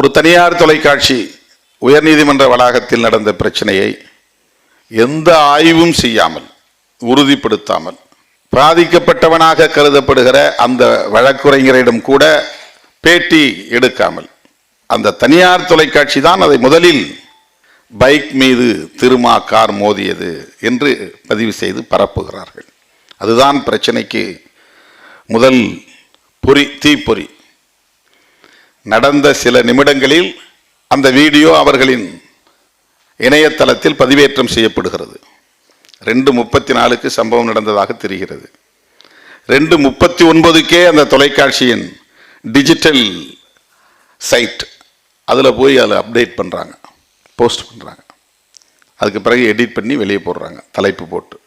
ஒரு தனியார் தொலைக்காட்சி உயர்நீதிமன்ற வளாகத்தில் நடந்த பிரச்சனையை எந்த ஆய்வும் செய்யாமல், உறுதிப்படுத்தாமல், பாதிக்கப்பட்டவனாக கருதப்படுகிற அந்த வழக்குரைஞரிடம் கூட பேட்டி எடுக்காமல், அந்த தனியார் தொலைக்காட்சி தான் அதை முதலில் பைக் மீது திருமா கார் மோதியது என்று பதிவு செய்து பரப்புகிறார்கள். அதுதான் பிரச்சனைக்கு முதல் பொறி, தீப்பொறி. நடந்த சில நிமிடங்களில் அந்த வீடியோ அவர்களின் இணையதளத்தில் பதிவேற்றம் செய்யப்படுகிறது. 2:34 சம்பவம் நடந்ததாக தெரிகிறது. 2:39 அந்த தொலைக்காட்சியின் டிஜிட்டல் சைட் அதில் போய் அதில் அப்டேட் பண்ணுறாங்க, போஸ்ட் பண்ணுறாங்க. அதுக்கு பிறகு எடிட் பண்ணி வெளியே போடுறாங்க, தலைப்பு போட்டு.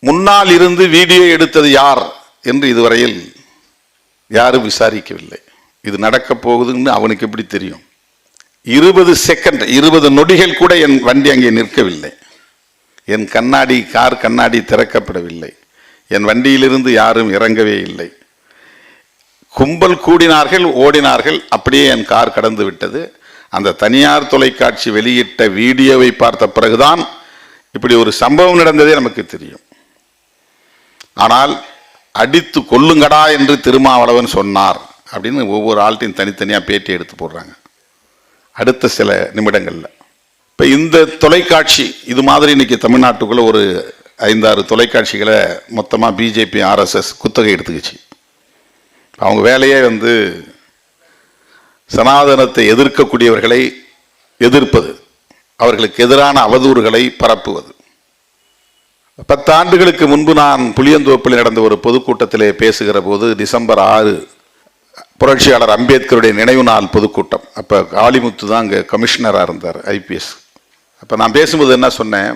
முன்னால் இருந்து வீடியோ எடுத்தது யார் என்று இதுவரையில் யாரும் விசாரிக்கவில்லை. இது நடக்கப் போகுதுன்னு அவனுக்கு எப்படி தெரியும்? 20 செகண்ட், 20 நொடிகள் கூட என் வண்டி அங்கே நிற்கவில்லை. என் கார் கண்ணாடி திறக்கப்படவில்லை. என் வண்டியிலிருந்து யாரும் இறங்கவே இல்லை. கும்பல் கூடினார்கள், ஓடினார்கள். அப்படியே என் கார் கடந்து விட்டது. அந்த தனியார் தொலைக்காட்சி வெளியிட்ட வீடியோவை பார்த்த பிறகுதான் இப்படி ஒரு சம்பவம் நடந்ததே நமக்கு தெரியும். ஆனால் அடித்து கொல்லுங்கடா என்று திருமாவளவன் சொன்னார் அப்படின்னு ஒவ்வொரு ஆள்கிட்டையும் தனித்தனியாக பேட்டி எடுத்து போடுறாங்க அடுத்த சில நிமிடங்களில். இப்போ இந்த தொலைக்காட்சி இது மாதிரி இன்னைக்கு தமிழ்நாட்டுக்குள்ள ஒரு 5-6 தொலைக்காட்சிகளை மொத்தமாக பிஜேபி, RSS குத்தகை எடுத்துக்கிச்சு. அவங்க வேலையே சனாதனத்தை எதிர்க்கக்கூடியவர்களை எதிர்ப்பது, அவர்களுக்கு எதிரான அவதூறுகளை பரப்புவது. 10 ஆண்டுகளுக்கு முன்பு நான் புளியந்தோப்பில் நடந்த ஒரு பொதுக்கூட்டத்திலே பேசுகிற போது, டிசம்பர் 6 புரட்சியாளர் அம்பேத்கருடைய நினைவு நாள் பொதுக்கூட்டம். அப்போ காளிமுத்து தான் அங்கே கமிஷனராக இருந்தார், IPS. அப்போ நான் பேசும்போது என்ன சொன்னேன்,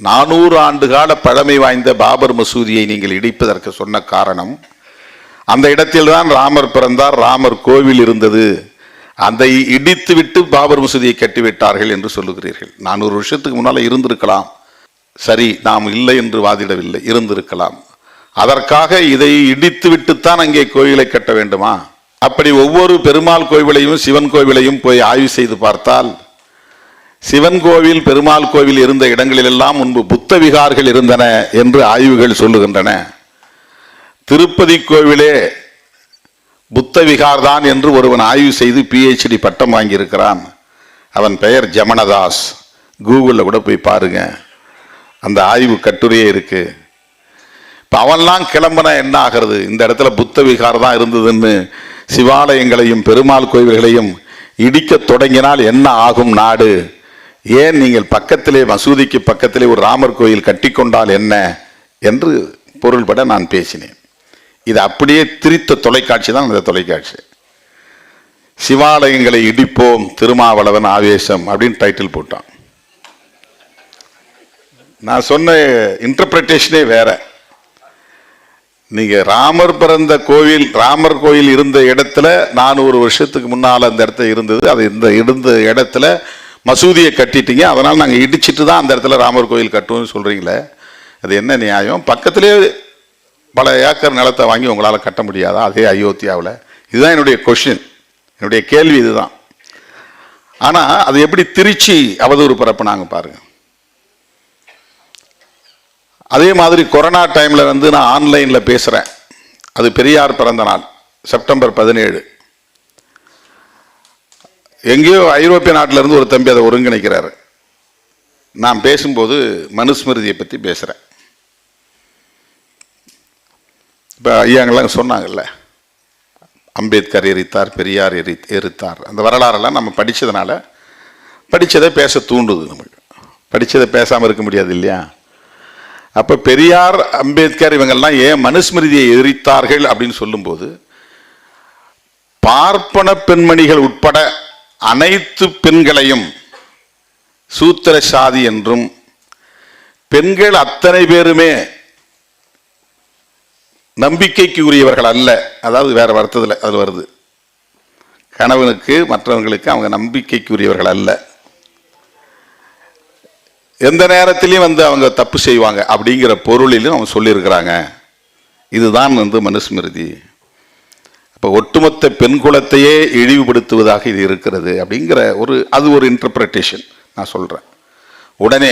400 ஆண்டு கால பழமை வாய்ந்த பாபர் மசூதியை நீங்கள் இடிப்பதற்கு சொன்ன காரணம், அந்த இடத்தில் தான் ராமர் பிறந்தார், ராமர் கோவில் இருந்தது, அதை இடித்து விட்டு பாபர் மசூதியை கட்டிவிட்டார்கள் என்று சொல்லுகிறீர்கள். 400 வருஷத்துக்கு முன்னால் இருந்திருக்கலாம், சரி, நாம் இல்லை என்று வாதிடவில்லை, இருந்திருக்கலாம். அதற்காக இதை இடித்து விட்டுத்தான் அங்கே கோயிலை கட்ட வேண்டுமா? அப்படி ஒவ்வொரு பெருமாள் கோவிலையும் சிவன் கோவிலையும் போய் ஆய்வு செய்து பார்த்தால், சிவன் கோவில், பெருமாள் கோவில் இருந்த இடங்களிலெல்லாம் முன்பு புத்த விகார்கள் இருந்தன என்று ஆய்வுகள் சொல்லுகின்றன. திருப்பதி கோவிலே புத்த விகார் தான் என்று ஒருவன் ஆய்வு செய்து PhD பட்டம் வாங்கியிருக்கிறான். அவன் பெயர் ஜமனதாஸ். கூகுளில் கூட போய் பாருங்க, அந்த ஆய்வு கட்டுரையே இருக்கு. இப்போ அவன்லாம் கிளம்புனா என்ன ஆகிறது? இந்த இடத்துல புத்த விகார் தான் இருந்ததுன்னு சிவாலயங்களையும் பெருமாள் கோவில்களையும் இடிக்க தொடங்கினால் என்ன ஆகும் நாடு? ஏன் நீங்கள் பக்கத்திலே, மசூதிக்கு பக்கத்திலே ஒரு ராமர் கோயில் கட்டிக்கொண்டால் என்ன என்று பொருள்பட நான் பேசினேன். இது அப்படியே திரித்த தொலைக்காட்சி தான் இந்த தொலைக்காட்சி. சிவாலயங்களை இடிப்போம், திருமாவளவன் ஆவேசம் அப்படின்னு டைட்டில் போட்டான். நான் சொன்ன இன்டர்பிரேட்டேஷனே வேற. நீங்க ராமர் பிறந்த கோவில், ராமர் கோயில் இருந்த இடத்துல 400 வருஷத்துக்கு முன்னால் அந்த இடத்துல இருந்தது, அது இந்த இருந்த இடத்துல மசூதியை கட்டிட்டீங்க, அதனால் நாங்கள் இடிச்சிட்டு தான் அந்த இடத்துல ராமர் கோயில் கட்டுவோம்னு சொல்றீங்களே, அது என்ன நியாயம்? பக்கத்திலே பல ஏக்கர் நிலத்தை வாங்கி உங்களால் கட்ட முடியாதா அதே அயோத்தியாவில்? இதுதான் என்னுடைய கொஸ்டின், என்னுடைய கேள்வி இதுதான். ஆனால் அது எப்படி திருச்சி அவதூறு பரப்புனாங்க பாருங்க. அதே மாதிரி கொரோனா டைமில் நான் ஆன்லைனில் பேசுகிறேன். அது பெரியார் பிறந்த நாள், செப்டம்பர் 17. எங்கேயோ ஐரோப்பிய நாட்டிலேருந்து ஒரு தம்பி அதை ஒருங்கிணைக்கிறாரு. நான் பேசும்போது மனுஸ்மிருதியை பற்றி பேசுகிறேன். இப்போ ஐயாங்கெல்லாம் சொன்னாங்கல்ல, அம்பேத்கர் எரித்தார், பெரியார் எரித்தார், அந்த வரலாறெல்லாம் நம்ம படித்ததுனால படித்ததை பேச தூண்டுது. நமக்கு படித்ததை பேசாமல் இருக்க முடியாது இல்லையா? அப்போ பெரியார், அம்பேத்கர் இவங்கெல்லாம் ஏன் மனுஸ்மிருதியை எரித்தார்கள் அப்படின்னு சொல்லும்போது, பார்ப்பன பெண்மணிகள் உட்பட அனைத்து பெண்களையும் சூத்திர சாதி என்றும், பெண்கள் அத்தனை பேருமே நம்பிக்கைக்கு உரியவர்கள் அல்ல, அதாவது வேற வருத்தத்தில் அது வருது, கணவனுக்கு மற்றவங்களுக்கு அவங்க நம்பிக்கைக்கு உரியவர்கள் அல்ல, எந்த நேரத்திலையும் அவங்க தப்பு செய்வாங்க அப்படிங்கிற பொருளிலும் அவங்க சொல்லியிருக்கிறாங்க. இதுதான் மனுஸ்மிருதி. இப்போ ஒட்டுமொத்த பெண் குலத்தையே இழிவுபடுத்துவதாக இது இருக்கிறது அப்படிங்கிற அது ஒரு இன்டர்பிரட்டேஷன் நான் சொல்றேன். உடனே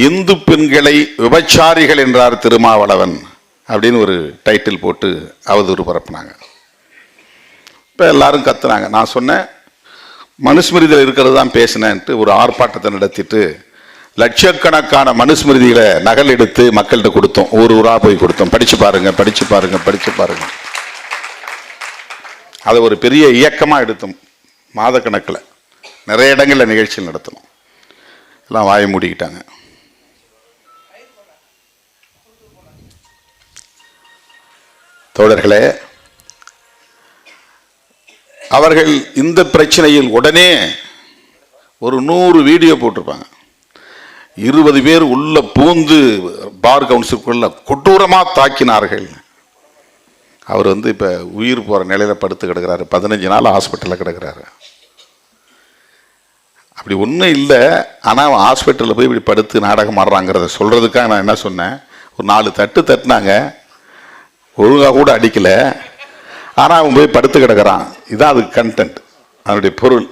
இந்து பெண்களை விபச்சாரிகள் என்றார் திருமாவளவன் அப்படின்னு ஒரு டைட்டில் போட்டு அவதூறு பரப்புனாங்க. இப்போ எல்லாரும் கத்துனாங்க. நான் சொன்னேன் மனுஸ்மிருதியில் இருக்கிறது தான் பேசினேன்ட்டு ஒரு ஆர்ப்பாட்டத்தை நடத்திட்டு லட்சக்கணக்கான மனுஸ்மிருதிகளை நகல் எடுத்து மக்கள்கிட்ட கொடுத்தோம். ஊரா போய் கொடுத்தோம். படிச்சு பாருங்க, படிச்சு பாருங்க, படிச்சு பாருங்க. அதை ஒரு பெரிய இயக்கமாக எடுத்தோம். மாதக்கணக்கில் நிறைய இடங்களில் நிகழ்ச்சிகள் நடத்தணும். எல்லாம் வாயை மூடிக்கிட்டாங்க. தோழர்களே, அவர்கள் இந்த பிரச்சனையில் உடனே ஒரு 100 வீடியோ போட்டிருப்பாங்க. 20 பேர் உள்ள பூந்து பார் கவுன்சிலுக்குள்ள கொடூரமாக தாக்கினார்கள். அவர் இப்போ உயிர் போகிற நிலையில் படுத்து கிடக்கிறாரு. 15 நாள் ஹாஸ்பிட்டலில் கிடக்கிறாரு. அப்படி ஒன்றும் இல்லை. ஆனால் ஹாஸ்பிட்டலில் போய் இப்படி படுத்து நாடகம் ஆடுறாங்கிறத சொல்கிறதுக்காக நான் என்ன சொன்னேன், ஒரு 4 தட்டு தட்டினாங்க, ஒழுங்காக கூட அடிக்கலை. ஆனால் அவன் போய் படுத்து கிடக்கிறான். இதான் அதுக்கு கண்டென்ட், அதனுடைய பொருள்.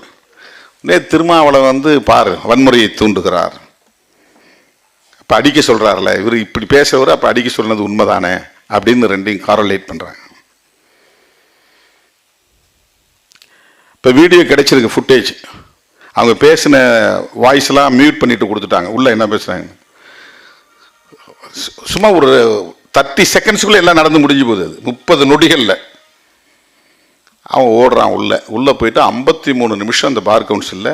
திருமாவளவன் பாரு வன்முறையை தூண்டுகிறார். இப்போ அடிக்க சொல்கிறார்ல இவர், இப்படி பேசுறவர் அப்போ அடிக்க சொன்னது உண்மைதானே அப்படின்னு ரெண்டையும் காரலேட் பண்ணுறாங்க. இப்போ வீடியோ கிடைச்சிருக்கு, ஃபுட்டேஜ். அவங்க பேசின வாய்ஸ்லாம் மியூட் பண்ணிட்டு கொடுத்துட்டாங்க. உள்ள என்ன பேசுகிறாங்க சும்மா ஒரு 30 செகண்ட்ஸுக்குள்ளே எல்லாம் நடந்து முடிஞ்சு போகுது. அது 30 நொடிகளில் அவன் ஓடுறான். உள்ளே போயிட்டு 53 நிமிஷம் அந்த பார் கவுன்சிலில்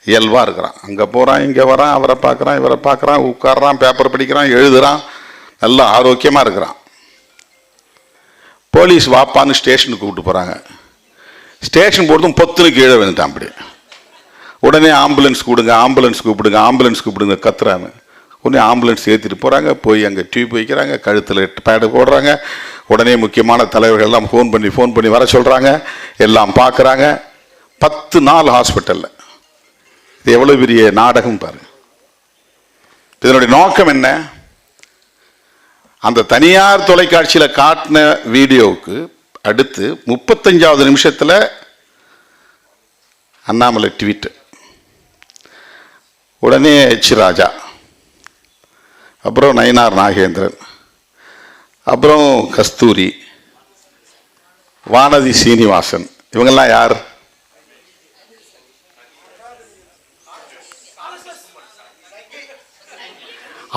இயல்பாக இருக்கிறான். அங்கே போகிறான், இங்கே வரான், அவரை பார்க்குறான், இவரை பார்க்குறான், உட்காடுறான், பேப்பர் படிக்கிறான், எழுதுகிறான், நல்லா ஆரோக்கியமாக இருக்கிறான். போலீஸ் வாப்பான்னு ஸ்டேஷனுக்கு கூப்பிட்டு போகிறாங்க. ஸ்டேஷன் போகிறதும் பொத்துன்னு கீழே வந்துட்டான். அப்படி உடனே ஆம்புலன்ஸ் கூப்பிடுங்க, ஆம்புலன்ஸ் கூப்பிடுங்க, ஆம்புலன்ஸ் கூப்பிடுங்க கத்துறாங்க. உடனே ஆம்புலன்ஸ் ஏற்றிட்டு போகிறாங்க. போய் அங்கே டியூப் வைக்கிறாங்க, கழுத்தில் பேடு போடுறாங்க. உடனே முக்கியமான தலைவர்கள் எல்லாம் ஃபோன் பண்ணி வர சொல்கிறாங்க. எல்லாம் பார்க்குறாங்க. 10 நாள் ஹாஸ்பிட்டலில். இது எவ்வளோ பெரிய நாடகம் பாருங்க. இதனுடைய நோக்கம் என்ன? அந்த தனியார் தொலைக்காட்சியில் காட்டின வீடியோவுக்கு அடுத்து 35வது நிமிஷத்தில் அண்ணாமலை ட்வீட். உடனே எச் ராஜா, அப்புறம் நயினார் நாகேந்திரன், அப்புறம் கஸ்தூரி, வானதி சீனிவாசன், இவங்கெல்லாம் யார்?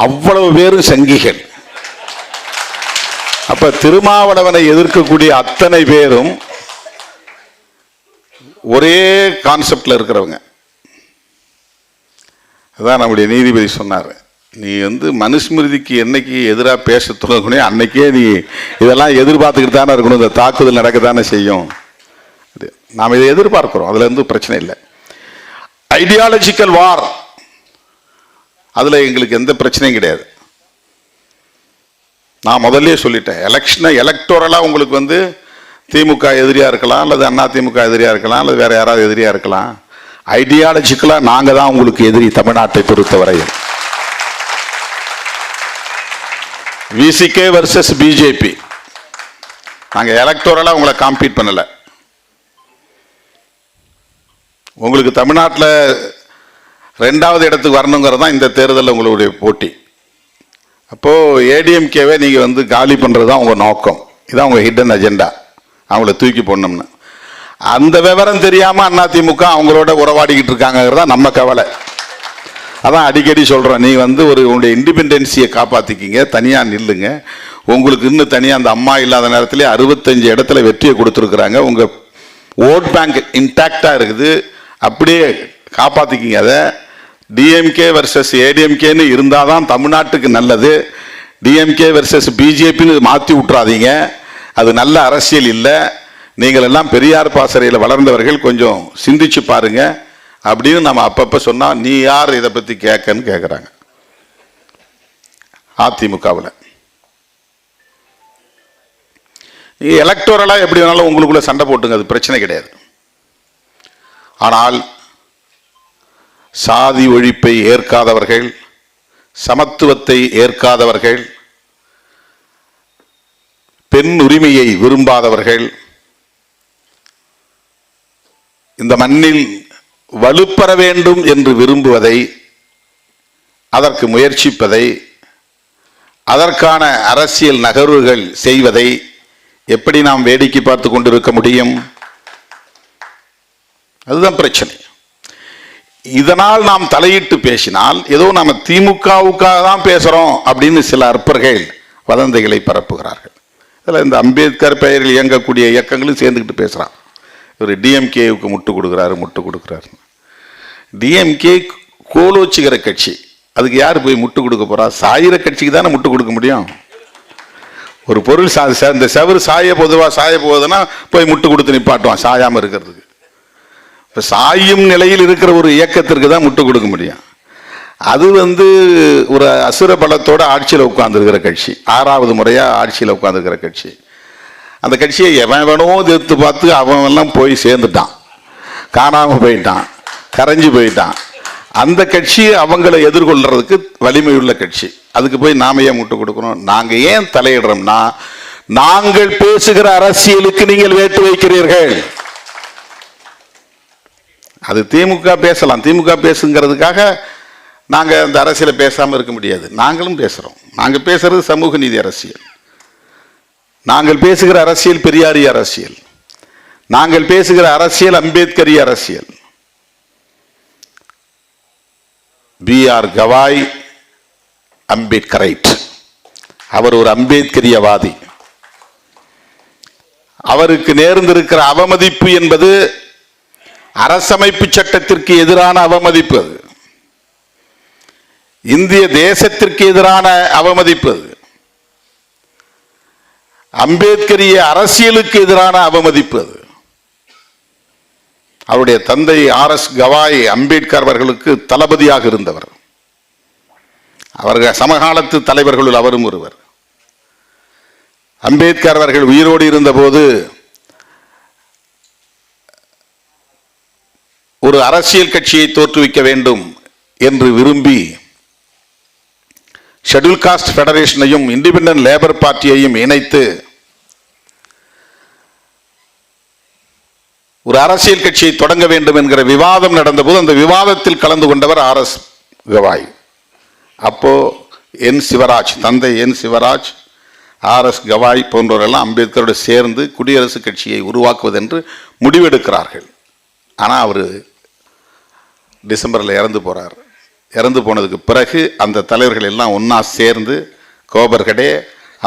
அவ்வளவு பேரும் சங்கிகள். அப்ப திருமாவளவனை எதிர்க்கக்கூடிய அத்தனை பேரும் ஒரே கான்செப்ட்ல இருக்கிறவங்க. அதான் நம்முடைய நீதிபதி சொன்னார், நீ மனுஸ்மிருதிக்கு என்னைக்கு எதிராக பேச தொடங்கணும் அன்னைக்கே நீ இதெல்லாம் எதிர்பார்த்துக்கிட்டு தானே இருக்கணும். இந்த தாக்குதல் நடக்க தானே செய்யும். நாம் இதை எதிர்பார்க்கிறோம், அதுல பிரச்சனை இல்லை. ஐடியாலஜிக்கல் வார், அதுல எங்களுக்கு எந்த பிரச்சனையும் கிடையாது. நான் முதல்ல சொல்லிட்டேன், எலக்டோரலா உங்களுக்கு திமுக எதிரியா இருக்கலாம், அல்லது அண்ணா திமுக எதிரியா இருக்கலாம், அல்லது வேற யாராவது எதிரியா இருக்கலாம். ஐடியாலஜிக்கலா நாங்க தான் உங்களுக்கு எதிரி. தமிழ்நாட்டை பொறுத்தவரையில் விசிகே வர்சஸ் பிஜேபி. நாங்க எலக்டோரலா உங்களை காம்பீட் பண்ணல. உங்களுக்கு தமிழ்நாட்டில் 2வது இடத்துக்கு வரணுங்கிறது தான் இந்த தேர்தலில் உங்களுடைய போட்டி. அப்போ ஏடிஎம்கேவை நீங்க காலி பண்றது தான் உங்க நோக்கம். இதான் உங்க ஹிடன் அஜெண்டா, அவங்கள தூக்கி போடணும்னு. அந்த விவரம் தெரியாம அதிமுக அவங்களோட உறவாடிக்கிட்டு இருக்காங்கிறதா நம்ம கவலை. அதான் அடிக்கடி சொல்றோம், நீ உங்களுடைய இண்டிபெண்டன்சியை காப்பாத்திக்கிங்க, தனியா நில்லுங்க. உங்களுக்கு இன்னும் தனியா அந்த அம்மா இல்லாத நேரத்திலே 65 இடத்துல வெற்றியை கொடுத்துருக்குறாங்க. உங்க ஓட் பேங்க் இன்டாக்டா இருக்குது, அப்படியே காப்பாத்திக்கிங்க. அதை டிஎம்கே வர்சஸ் ஏடிஎம்கேன்னு இருந்தாதான் தமிழ்நாட்டுக்கு நல்லது. டிஎம்கே வர்சஸ் பிஜேபின்னு மாற்றி விட்டுறாதீங்க, அது நல்ல அரசியல் இல்லை. நீங்கள் எல்லாம் பெரியார் பாசறையில் வளர்ந்தவர்கள், கொஞ்சம் சிந்திச்சு பாருங்க அப்படின்னு நம்ம அப்பப்ப சொன்னா, நீ யார் இதை பத்தி கேட்கன்னு கேட்குறாங்க. அதிமுகவில் நீ எலக்டோரலா எப்படி வேணாலும் உங்களுக்குள்ள சண்டை போட்டுங்க, அது பிரச்சனை கிடையாது. ஆனால் சாதி ஒழிப்பை ஏற்காதவர்கள், சமத்துவத்தை ஏற்காதவர்கள், பெண் உரிமையை விரும்பாதவர்கள், இந்த மண்ணில் வலுப்பெற வேண்டும் என்று விரும்புவதை, அதற்கு முயற்சிப்பதை, அதற்கான அரசியல் நகர்வுகள் செய்வதை எப்படி நாம் வேடிக்கை பார்த்து கொண்டிருக்க முடியும்? அதுதான் பிரச்சனை. இதனால் நாம் தலையிட்டு பேசினால் ஏதோ நம்ம திமுகவுக்காக தான் பேசுறோம் அப்படின்னு சில அற்பர்கள் வதந்திகளை பரப்புகிறார்கள். இதில் இந்த அம்பேத்கர் பெயரில் இயங்கக்கூடிய இயக்கங்களும் சேர்ந்துக்கிட்டு பேசுகிறான். இவர் டிஎம்கேவுக்கு முட்டு கொடுக்குறாரு. டிஎம்கே கோலோச்சுகிற கட்சி, அதுக்கு யார் போய் முட்டு கொடுக்க போறா? சாயிர கட்சிக்கு தானே முட்டு கொடுக்க முடியும். ஒரு பொருள் இந்த செவரு சாய போகுதுன்னா போய் முட்டு கொடுத்து நிப்பாட்டுவான் சாயாம இருக்கிறதுக்கு. இப்ப சாயும் நிலையில் இருக்கிற ஒரு இயக்கத்திற்கு தான் முட்டு கொடுக்க முடியும். அது ஒரு அசுர பலத்தோட ஆட்சியில் உட்கார்ந்துருக்கிற கட்சி, 6வது முறையா ஆட்சியில் உட்கார்ந்துருக்கிற கட்சி. அந்த கட்சியை எவனோ எதிர்த்து பார்த்து அவன் எல்லாம் போய் சேர்ந்துட்டான், காணாம போயிட்டான், கரைஞ்சு போயிட்டான். அந்த கட்சி அவங்களை எதிர்கொள்றதுக்கு வலிமையுள்ள கட்சி. அதுக்கு போய் நாம ஏன் முட்டு கொடுக்கணும்? நாங்க ஏன் தலையிடுறோம்னா, நாங்கள் பேசுகிற அரசியலுக்கு நீங்கள் வேட்டு வைக்கிறீர்கள். அது திமுக பேசலாம், திமுக பேசுங்கிறதுக்காக நாங்க அந்த அரசியலை பேசாம இருக்க முடியாது. நாங்களும் பேசுறோம். நாங்க பேசுறது சமூக நீதி அரசியல், நாங்கள் பேசுகிற அரசியல் பெரியாரிய அரசியல், நாங்கள் பேசுகிற அரசியல் அம்பேத்கரிய அரசியல். பி.ஆர். கவாய் அம்பேத்கரைட். அவர் ஒரு அம்பேத்கரியவாதி. அவருக்கு நேர்ந்திருக்கிற அவமதிப்பு என்பது அரசமைப்பு சட்டத்திற்கு எதிரான அவமதிப்பு, இந்திய தேசத்திற்கு எதிரான அவமதிப்பு, அம்பேத்கரிய அரசியலுக்கு எதிரான அவமதிப்பு. அவருடைய தந்தை ஆர்.எஸ். கவாய் அம்பேத்கர் அவர்களுக்கு தளபதியாக இருந்தவர். அவர்கள் சமகாலத்து தலைவர்களுள் அவரும் ஒருவர். அம்பேத்கர் அவர்கள் உயிரோடு இருந்தபோது ஒரு அரசியல் கட்சியை தோற்றுவிக்க வேண்டும் என்று விரும்பி ஷெட்யூல் காஸ்ட் ஃபெடரேஷனையும் இண்டிபெண்டன்ட் லேபர் பார்ட்டியையும் இணைத்து ஒரு அரசியல் கட்சியை தொடங்க வேண்டும் என்கிற விவாதம் நடந்தபோது அந்த விவாதத்தில் கலந்து கொண்டவர் ஆர்.எஸ். கவாய். அப்போ என் சிவராஜ், தந்தை என் சிவராஜ், ஆர்.எஸ். கவாய் போன்றவரெல்லாம் அம்பேத்கரோடு சேர்ந்து குடியரசுக் கட்சியை உருவாக்குவதென்று முடிவெடுக்கிறார்கள். ஆனால் அவர் டிசம்பரில் இறந்து போறார். இறந்து போனதுக்கு பிறகு அந்த தலைவர்கள் எல்லாம் ஒன்னா சேர்ந்து கோபர்கடே,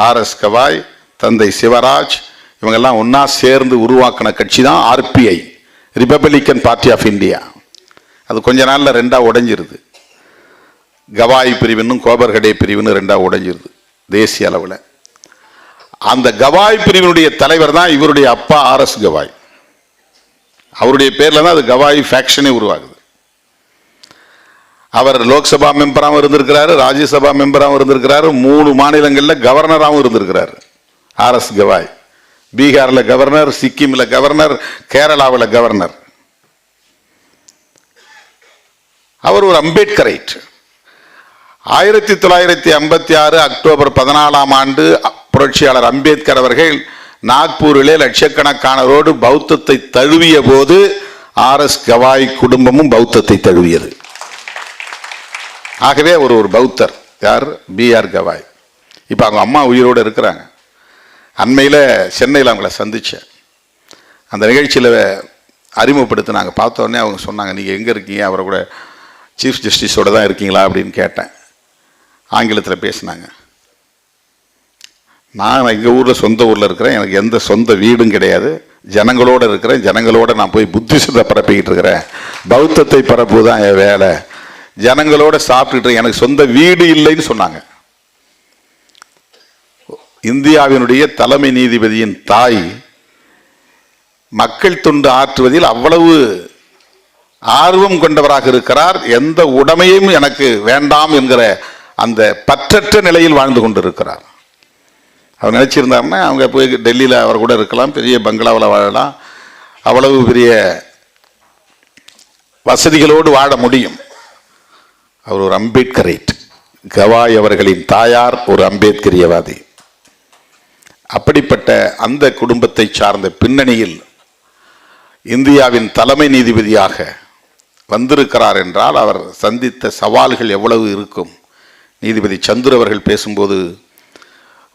ஆர்.எஸ். கவாய், தந்தை சிவராஜ் இவங்கெல்லாம் ஒன்னா சேர்ந்து உருவாக்கின கட்சி தான் RPI, republican party of India. அது கொஞ்ச நாள்ல ரெண்டா உடைஞ்சிருது. கவாய் பிரிவினும் கோபர்கடே பிரிவினும் ரெண்டா உடைஞ்சிருது தேசிய அளவில். அந்த கவாய் பிரிவினுடைய தலைவர் தான் இவருடைய அப்பா ஆர்.எஸ். கவாய். அவருடைய பேர்ல தான் அது கவாய் ஃபேக்ஷனே உருவாகுது. அவர் லோக்சபா மெம்பராகவும் இருந்திருக்கிறாரு, ராஜ்யசபா மெம்பராகவும் இருந்திருக்கிறாரு, 3 மாநிலங்களில் கவர்னராகவும் இருந்திருக்கிறாரு ஆர்.எஸ். கவாய். பீகார்ல கவர்னர், சிக்கிம்ல கவர்னர், கேரளாவில் கவர்னர். அவர் ஒரு அம்பேத்கரைட். 1956 அக்டோபர் 14ஆம் ஆண்டு புரட்சியாளர் அம்பேத்கர் அவர்கள் நாக்பூரிலே லட்சக்கணக்கானோடு பௌத்தத்தை தழுவிய போது ஆர்.எஸ். கவாய் குடும்பமும் பௌத்தத்தை தழுவியது. ஆகவே ஒரு பௌத்தர். யார்? பி.ஆர். கவாய். இப்போ அவங்க அம்மா உயிரோடு இருக்கிறாங்க. அண்மையில் சென்னையில் அவங்கள சந்தித்தேன். அந்த நிகழ்ச்சியில் அறிமுகப்படுத்தி நாங்கள் பார்த்த உடனே அவங்க சொன்னாங்க, நீங்கள் எங்கே இருக்கீங்க? அவரை கூட சீஃப் ஜஸ்டிஸோடு தான் இருக்கீங்களா அப்படின்னு கேட்டேன். ஆங்கிலத்தில் பேசினாங்க. நான் எங்கள் ஊரில் சொந்த ஊரில் இருக்கிறேன், எனக்கு எந்த சொந்த வீடும் கிடையாது, ஜனங்களோடு இருக்கிறேன், ஜனங்களோட நான் போய் புத்திசத்தை பரப்பிக்கிட்டு இருக்கிறேன், பௌத்தத்தை பரப்புதான் என் வேலை, ஜனங்களோட சாப்பிட்டுட்டு எனக்கு சொந்த வீடு இல்லைன்னு சொன்னாங்க. இந்தியாவினுடைய தலைமை நீதிபதியின் தாய் மக்கள் தொண்டு ஆற்றுவதில் அவ்வளவு ஆர்வம் கொண்டவராக இருக்கிறார். எந்த உடைமையும் எனக்கு வேண்டாம் என்கிற அந்த பற்றற்ற நிலையில் வாழ்ந்து கொண்டிருக்கிறார். அவர் நினைச்சிருந்தாருன்னா அவங்க போய் டெல்லியில் அவர் கூட இருக்கலாம், பெரிய பங்களாவில் வாழலாம், அவ்வளவு பெரிய வசதிகளோடு வாழ முடியும். அவர் ஒரு அம்பேத்கரைட். கவாய் அவர்களின் தாயார் ஒரு அம்பேத்கரியவாதி. அப்படிப்பட்ட அந்த குடும்பத்தை சார்ந்த பின்னணியில் இந்தியாவின் தலைமை நீதிபதியாக வந்திருக்கிறார் என்றால் அவர் சந்தித்த சவால்கள் எவ்வளவு இருக்கும். நீதிபதி சந்துரு அவர்கள் பேசும்போது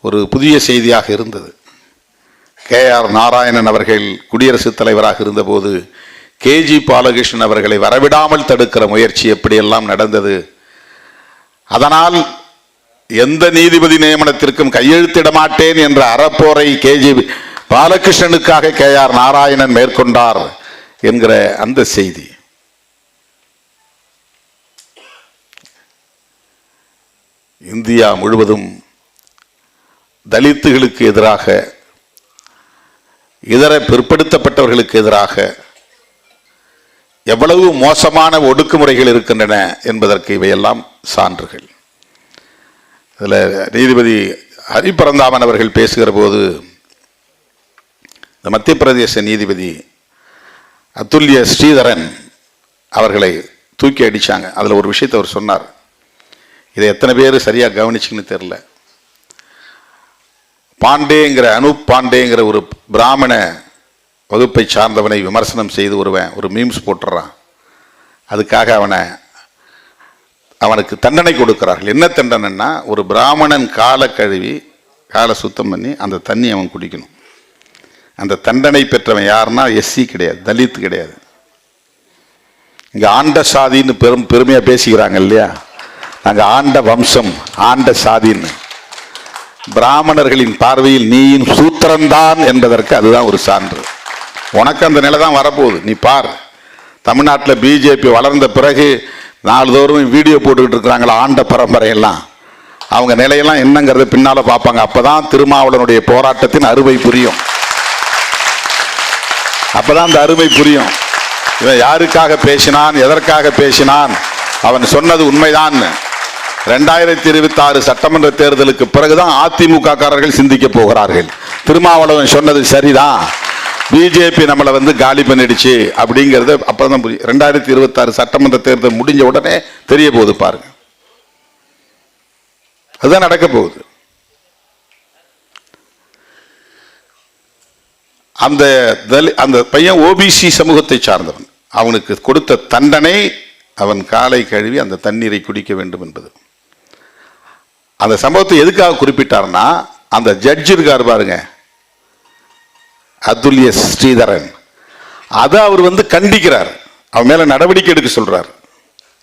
ஒரு புதிய செய்தியாக இருந்தது. KR நாராயணன் அவர்கள் குடியரசுத் தலைவராக இருந்தபோது KG பாலகிருஷ்ணன் அவர்களை வரவிடாமல் தடுக்கிற முயற்சி எப்படியெல்லாம் நடந்தது. அதனால் எந்த நீதிபதி நியமனத்திற்கும் கையெழுத்திட மாட்டேன் என்ற அறப்போரை KG பாலகிருஷ்ணனுக்காக KR நாராயணன் மேற்கொண்டார் என்கிற அந்த செய்தி. இந்தியா முழுவதும் தலித்துகளுக்கு எதிராக, இதர பிற்படுத்தப்பட்டவர்களுக்கு எதிராக எவ்வளவு மோசமான ஒடுக்குமுறைகள் இருக்கின்றன என்பதற்கு இவையெல்லாம் சான்றுகள். இதில் நீதிபதி ஹரிபரந்தாமன் அவர்கள் பேசுகிற போது இந்த மத்திய பிரதேச நீதிபதி அதுல்ய ஸ்ரீதரன் அவர்களை தூக்கி அடித்தாங்க. அதில் ஒரு விஷயத்தை அவர் சொன்னார். இதை எத்தனை பேர் சரியாக கவனிச்சுன்னு தெரில. பாண்டேங்கிற அனூப் பாண்டேங்கிற ஒரு பிராமண வகுப்பை சார்ந்தவனை விமர்சனம் செய்து ஒரு மீம்ஸ் போட்டுறான். அதுக்காக அவனுக்கு தண்டனை கொடுக்கிறார்கள். என்ன தண்டனைன்னா, ஒரு பிராமணன் காலை கழுவி காலை சுத்தம் பண்ணி அந்த தண்ணி அவன் குடிக்கணும். அந்த தண்டனை பெற்றவன் யாருன்னா SC கிடையாது, தலித் கிடையாது. இங்கே ஆண்ட சாதின்னு பெருமையாக பேசிக்கிறாங்க இல்லையா, நாங்கள் ஆண்ட வம்சம், ஆண்ட சாதின்னு. பிராமணர்களின் பார்வையில் நீயின் சூத்திரன்தான் என்பதற்கு அதுதான் ஒரு சான்று. உனக்கு அந்த நிலை தான் வரப்போகுது. நீ பார், தமிழ்நாட்டில் BJP வளர்ந்த பிறகு நாள்தோறும் வீடியோ போட்டுக்கிட்டு இருக்கிறாங்களா ஆண்ட பரம்பரையெல்லாம், அவங்க நிலையெல்லாம் என்னங்கிறத பின்னால் பார்ப்பாங்க. அப்போதான் திருமாவளவனுடைய போராட்டத்தின் அருமை புரியும். அப்போதான் அந்த அருமை புரியும். இவன் யாருக்காக பேசினான், எதற்காக பேசினான், அவன் சொன்னது உண்மைதான். 2026 சட்டமன்ற தேர்தலுக்கு பிறகுதான் அதிமுக காரர்கள் சிந்திக்க போகிறார்கள். திருமாவளவன் சொன்னது சரிதான், BJP நம்மளை காலி பண்ணிடுச்சு அப்படிங்கிறது அப்பதான் புரியும். 2026 சட்டமன்ற தேர்தல் முடிஞ்ச உடனே தெரிய போகுது பாருங்க. அதுதான் நடக்க போகுது. அந்த பையன் OBC சமூகத்தை சார்ந்தவன். அவனுக்கு கொடுத்த தண்டனை அவன் காலை கழுவி அந்த தண்ணீரை குடிக்க வேண்டும் என்பது. அந்த சம்பவத்தை எதுக்காக குறிப்பிட்டார்னா, அந்த ஜட்ஜ் இருக்கார் பாருங்க, அதுல்ய ஸ்ரீதரன், அதை அவர் கண்டிக்கிறார், அவன் மேல நடவடிக்கை எடுக்க சொல்றார்.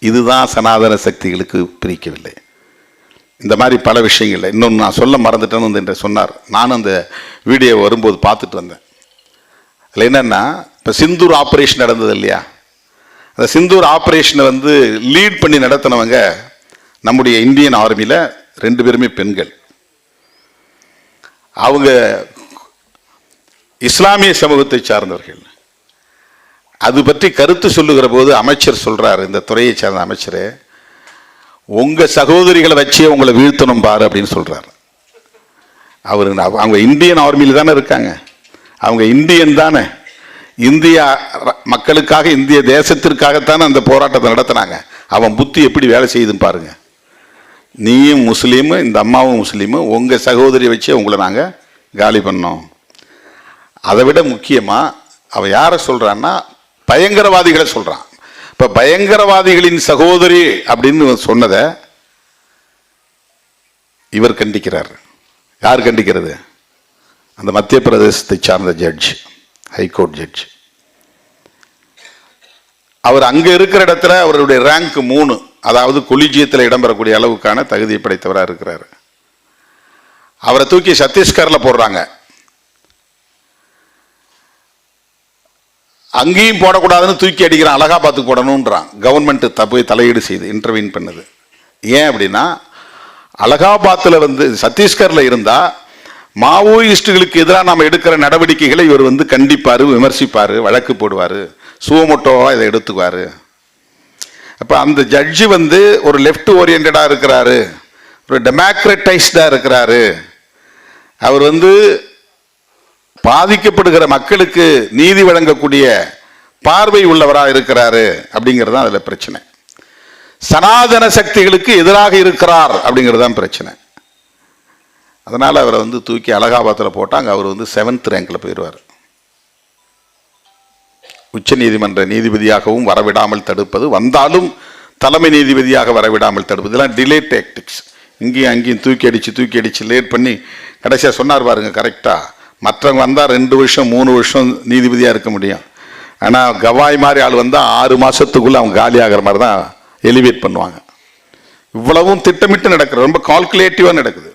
இதுதான் சனாதன சக்திகளுக்கு பிரிக்கவில்லை. இந்த மாதிரி பல விஷயங்கள். இன்னொன்று நான் சொல்ல மறந்துட்டேன்னு என்று சொன்னார். நானும் அந்த வீடியோ வரும்போது பார்த்துட்டு வந்தேன். அதில் என்னன்னா, இப்போ சிந்தூர் ஆப்ரேஷன் நடந்தது இல்லையா, அந்த சிந்தூர் ஆப்ரேஷனை லீட் பண்ணி நடத்தினவங்க நம்முடைய இந்தியன் ஆர்மியில் 2 பேருமே பெண்கள். அவங்க இஸ்லாமிய சமூகத்தை சார்ந்தவர்கள். அது பற்றி கருத்து சொல்லுகிற போது அமைச்சர் சொல்றாரு, இந்த துறையை சார்ந்த அமைச்சர், உங்க சகோதரிகளை வச்சே உங்களை வீழ்த்தணும் பாரு அப்படின்னு சொல்றாரு. அவங்க இந்தியன் ஆர்மியில் தானே இருக்காங்க, அவங்க இந்தியன் தானே, இந்திய மக்களுக்காக, இந்திய தேசத்திற்காகத்தானே அந்த போராட்டத்தை நடத்தினாங்க. அவன் புத்தி எப்படி வேலை செய்யுதுன்னு பாருங்க. நீயும் முஸ்லீமு, இந்த அம்மாவும் முஸ்லீமு, உங்க சகோதரியை வச்சே உங்களை நாங்கள் காலி பண்ணோம். அதை விட முக்கியமாக அவன் யாரை சொல்றான்னா, பயங்கரவாதிகளை சொல்றான். இப்போ பயங்கரவாதிகளின் சகோதரி அப்படின்னு சொன்னதை இவர் கண்டிக்கிறார். யார் கண்டிக்கிறது? அந்த மத்திய பிரதேசத்தை சார்ந்த ஜட்ஜ், ஹைகோர்ட் ஜட்ஜ். அவர் அங்க இருக்கிற இடத்துல அவருடைய ரேங்க் 3, அதாவது கொலிஜியத்தில் இடம்பெறக்கூடிய அளவுக்கான தகுதியை படைத்தவராக இருக்கிறார். அவரை தூக்கி சத்தீஸ்கர்ல போடுறாங்க. அங்கேயும் போடக்கூடாதுன்னு தூக்கி அடிக்கிறான், அலகாபாத்துக்கு போடணும்ன்றான். கவர்மெண்ட் போய் தலையீடு செய்து இன்டர்வீன் பண்ணுது. ஏன் அப்படின்னா, அலகாபாத்தில் சத்தீஸ்கர்ல இருந்தா மாவோயிஸ்டுகளுக்கு எதிராக நாம் எடுக்கிற நடவடிக்கைகளை இவர் கண்டிப்பாரு, விமர்சிப்பாரு, வழக்கு போடுவாரு, சுவமோட்டோவா இதை எடுத்துக்குவாரு. அப்ப அந்த ஜட்ஜி ஒரு லெஃப்ட் ஓரியன்டா இருக்கிறாரு, ஒரு டெமோக்ரட்டைஸ்டா இருக்கிறாரு. அவர் பாதிக்கப்படுகிற மக்களுக்கு நீதி வழங்கக்கூடிய பார்வை உள்ளவராக இருக்கிறாரு அப்படிங்கிறது தான் அதுல பிரச்சனை. சனாதன சக்திகளுக்கு எதிராக இருக்கிறார் அப்படிங்கிறது தான் பிரச்சனை. அதனால அவரை தூக்கி அலகாபாத்தில் போட்டாங்க. அவர் 7th ரேங்க்ல போயிடுவார். உச்ச நீதிமன்ற நீதிபதியாகவும் வரவிடாமல் தடுப்பது, வந்தாலும் தலைமை நீதிபதியாக வரவிடாமல் தடுப்பது, இதெல்லாம் டிலே டாக்டிக்ஸ். இங்கேயும் அங்கேயும் தூக்கி அடித்து லேட் பண்ணி கடைசியாக சொன்னார் பாருங்க கரெக்டாக. மற்றவங்க வந்தால் 2 வருஷம் 3 வருஷம் நீதிபதியாக இருக்க முடியும். ஆனால் கவாய் மாதிரி ஆள் வந்தால் 6 மாதத்துக்குள்ளே அவங்க காலி ஆகிற மாதிரி தான் எலிவேட் பண்ணுவாங்க. இவ்வளவும் திட்டமிட்டு நடக்கிறது, ரொம்ப கால்குலேட்டிவாக நடக்குது.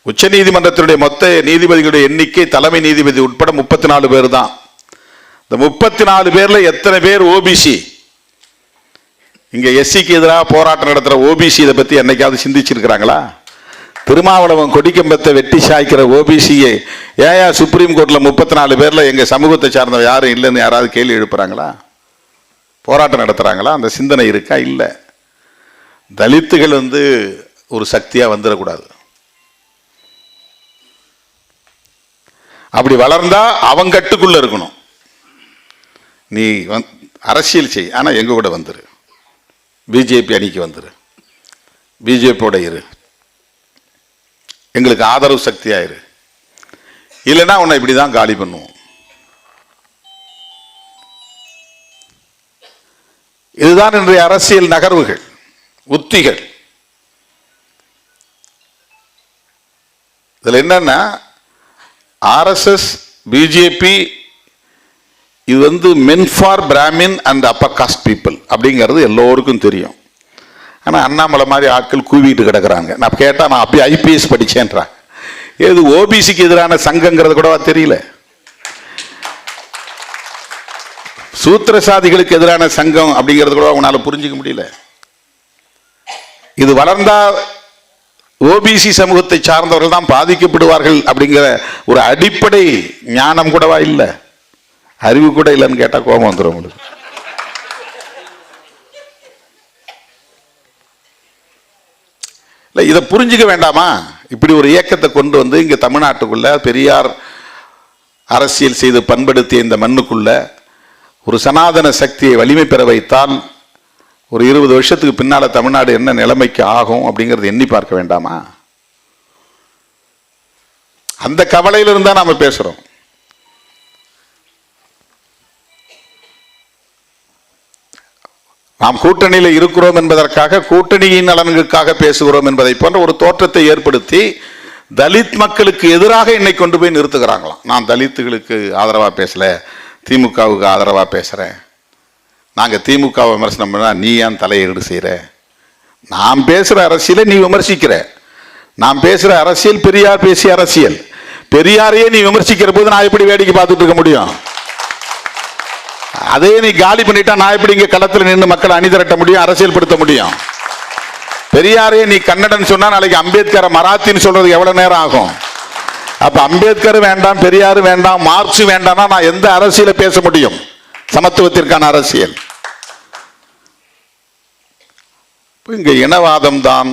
உச்ச நீதிமன்றத்தினுடைய மொத்த நீதிபதிகளுடைய எண்ணிக்கை தலைமை நீதிபதி உட்பட 34 பேர் தான். இந்த 34 பேர்ல எத்தனை பேர் ஓபிசி? இங்க எஸ்சிக்கு எதிராக போராட்டம் நடத்துற ஓபிசி இதை பத்தி என்னைக்காவது சிந்திச்சிருக்கிறாங்களா? திருமாவளவன் கொடிக்கம்பத்தை வெட்டி சாய்க்கிற ஓபிசியை ஏயா சுப்ரீம் கோர்ட்ல 34 பேர்ல எங்க சமூகத்தை சார்ந்த யாரும் இல்லைன்னு யாராவது கேள்வி எழுப்புறாங்களா? போராட்டம் நடத்துறாங்களா? அந்த சிந்தனை இருக்கா? இல்லை. தலித்துகள் ஒரு சக்தியா வந்துடக்கூடாது. அப்படி வளர்ந்தா அவங்க கட்டுக்குள்ள இருக்கணும். நீ அரசியல் செய், ஆனா எங்க கூட வந்துரு, பிஜேபி அணிக்கு வந்துரு, பிஜேபியோட இரு, எங்களுக்கு ஆதரவு சக்தியாயிரு, இல்லைன்னா உன்னை இப்படிதான் காலி பண்ணுவோம். இதுதான் இன்றைய அரசியல் நகர்வுகள், உத்திகள். இதுல என்னன்னா ஆர்எஸ்எஸ் பிஜேபி இது men for Brahmin and upper caste people அப்படிங்கிறது எல்லோருக்கும் தெரியும். ஆனால் அண்ணாமலை மாதிரி ஆட்கள் கூவிட்டு கிடக்குறாங்க. நான் கேட்டால் நான் அப்படி ஐபிஎஸ் படித்தேன்றாங்க. ஏது ஓபிசிக்கு எதிரான சங்கங்கிறது கூடவா தெரியல? சூத்திரசாதிகளுக்கு எதிரான சங்கம் அப்படிங்கிறது கூட உன்னால புரிஞ்சுக்க முடியல. இது வளர்ந்தா ஓபிசி சமூகத்தை சார்ந்தவர்கள் தான் பாதிக்கப்படுவார்கள் அப்படிங்கிற ஒரு அடிப்படை ஞானம் கூடவா இல்லை? அறிவு கூட இல்லைன்னு கேட்டா கோபம் வந்துடும் உங்களுக்கு. இல்லை, இதை புரிஞ்சுக்க வேண்டாமா? இப்படி ஒரு இயக்கத்தை கொண்டு வந்து இங்க தமிழ்நாட்டுக்குள்ள பெரியார் அரசியல் செய்து பண்படுத்திய இந்த மண்ணுக்குள்ள ஒரு சனாதன சக்தியை வலிமை பெற வைத்தால் ஒரு 20 வருஷத்துக்கு பின்னால தமிழ்நாடு என்ன நிலைமைக்கு ஆகும் அப்படிங்கிறது எண்ணி பார்க்க வேண்டாமா? அந்த கவலையில இருந்தா நாம பேசுறோம். நாம் கூட்டணியில் இருக்கிறோம் என்பதற்காக, கூட்டணியின் நலன்களுக்காக பேசுகிறோம் என்பதை போன்ற ஒரு தோற்றத்தை ஏற்படுத்தி தலித் மக்களுக்கு எதிராக என்னை கொண்டு போய் நிறுத்துகிறாங்களாம். நான் தலித்துகளுக்கு ஆதரவா பேசல, திமுகவுக்கு ஆதரவா பேசுறேன். நாங்கள் திமுக விமர்சனம் பண்ணா நீ ஏன் தலையீடு செய்கிற? நான் பேசுகிற அரசியலை நீ விமர்சிக்கிற. நான் பேசுகிற அரசியல் பெரியார் பேசிய அரசியல். பெரியாரையே நீ விமர்சிக்கிற போது நான் எப்படி வேடிக்கை பார்த்துட்டு இருக்க முடியும்? அதே நீ காலி பண்ணிட்டா நான் எப்படி இங்கே களத்தில் நின்று மக்களை அணிதிரட்ட முடியும், அரசியல் படுத்த முடியும்? பெரியாரையே நீ கன்னடன் சொன்னா நாளைக்கு அம்பேத்கரை மராத்தின்னு சொல்றது எவ்வளவு நேரம் ஆகும்? அப்ப அம்பேத்கர் வேண்டாம், பெரியார் வேண்டாம், மார்க்ஸ் வேண்டாம்னா நான் எந்த அரசியலை பேச முடியும்? சமத்துவத்திற்கான அரசியல். இங்க இனவாதம் தான்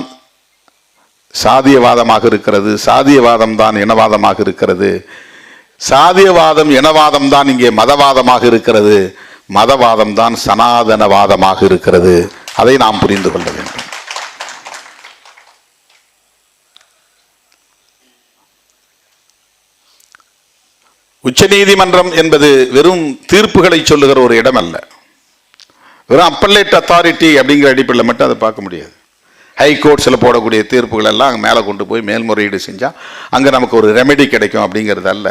சாதியவாதமாக இருக்கிறது, சாதியவாதம் தான் இனவாதமாக இருக்கிறது, சாதியவாதம் இனவாதம் தான் இங்கே மதவாதமாக இருக்கிறது, மதவாதம் தான் சனாதனவாதமாக இருக்கிறது. அதை நாம் புரிந்து கொள்ள வேண்டும். உச்ச நீதிமன்றம் என்பது வெறும் தீர்ப்புகளை சொல்லுகிற ஒரு இடம் அல்ல. வெறும் அப்பல்லேட் அத்தாரிட்டி அப்படிங்கிற அடிப்படையில் மட்டும் அதை பார்க்க முடியாது. ஹைகோர்ட்ஸில் போடக்கூடிய தீர்ப்புகள் எல்லாம் அங்கே மேலே கொண்டு போய் மேல்முறையீடு செஞ்சால் அங்கே நமக்கு ஒரு ரெமெடி கிடைக்கும் அப்படிங்கிறது அல்ல.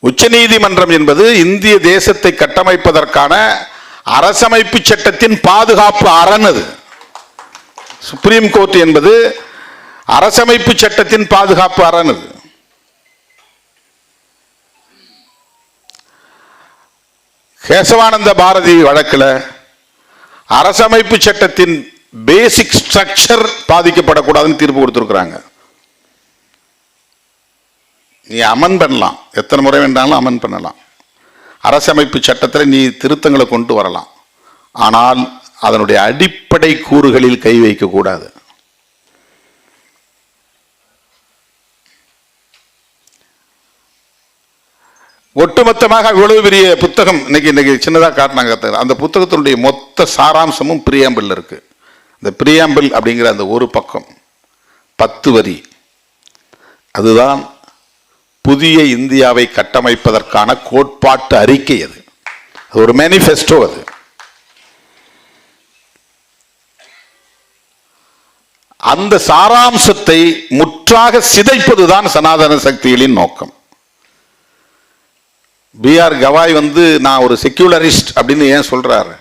உச்ச நீதிமன்றம் என்பது இந்திய தேசத்தை கட்டமைப்பதற்கான அரசமைப்பு சட்டத்தின் பாதுகாப்பு அரண். அது சுப்ரீம் கோர்ட் என்பது அரசமைப்பு சட்டத்தின் பாதுகாப்பு அரண். அது கேசவானந்த பாரதி வழக்கில் அரசமைப்பு சட்டத்தின் பேசிக் ஸ்ட்ரக்சர் பாதிக்கப்படக்கூடாதுன்னு தீர்ப்பு கொடுத்திருக்கிறாங்க. நீ அமன் பண்ணலாம், எத்தனை முறை வேண்டாலும் அமன் பண்ணலாம், அரசமைப்பு சட்டத்தில் நீ திருத்தங்களை கொண்டு வரலாம், ஆனால் அதனுடைய அடிப்படை கூறுகளில் கை வைக்கக்கூடாது. ஒட்டுமொத்தமாக இவ்வளவு பெரிய புத்தகம் இன்னைக்கு சின்னதாக காட்டினாங்க. அந்த புத்தகத்தினுடைய மொத்த சாராம்சமும் பிரியாம்பிள் இருக்கு. இந்த பிரியாம்பிள் அப்படிங்கிற அந்த ஒரு பக்கம் 10 வரி, அதுதான் புதிய இந்தியாவை கட்டமைப்பதற்கான கோட்பாட்டு அறிக்கை அது, ஒரு மேனிஃபெஸ்டோ. அது அந்த சாராம்சத்தை முற்றாக சிதைப்பதுதான் சனாதன சக்திகளின் நோக்கம். B.R. கவாய் நான் ஒரு செக்யூலரிஸ்ட் அப்படின்னு ஏன் சொல்றாரு?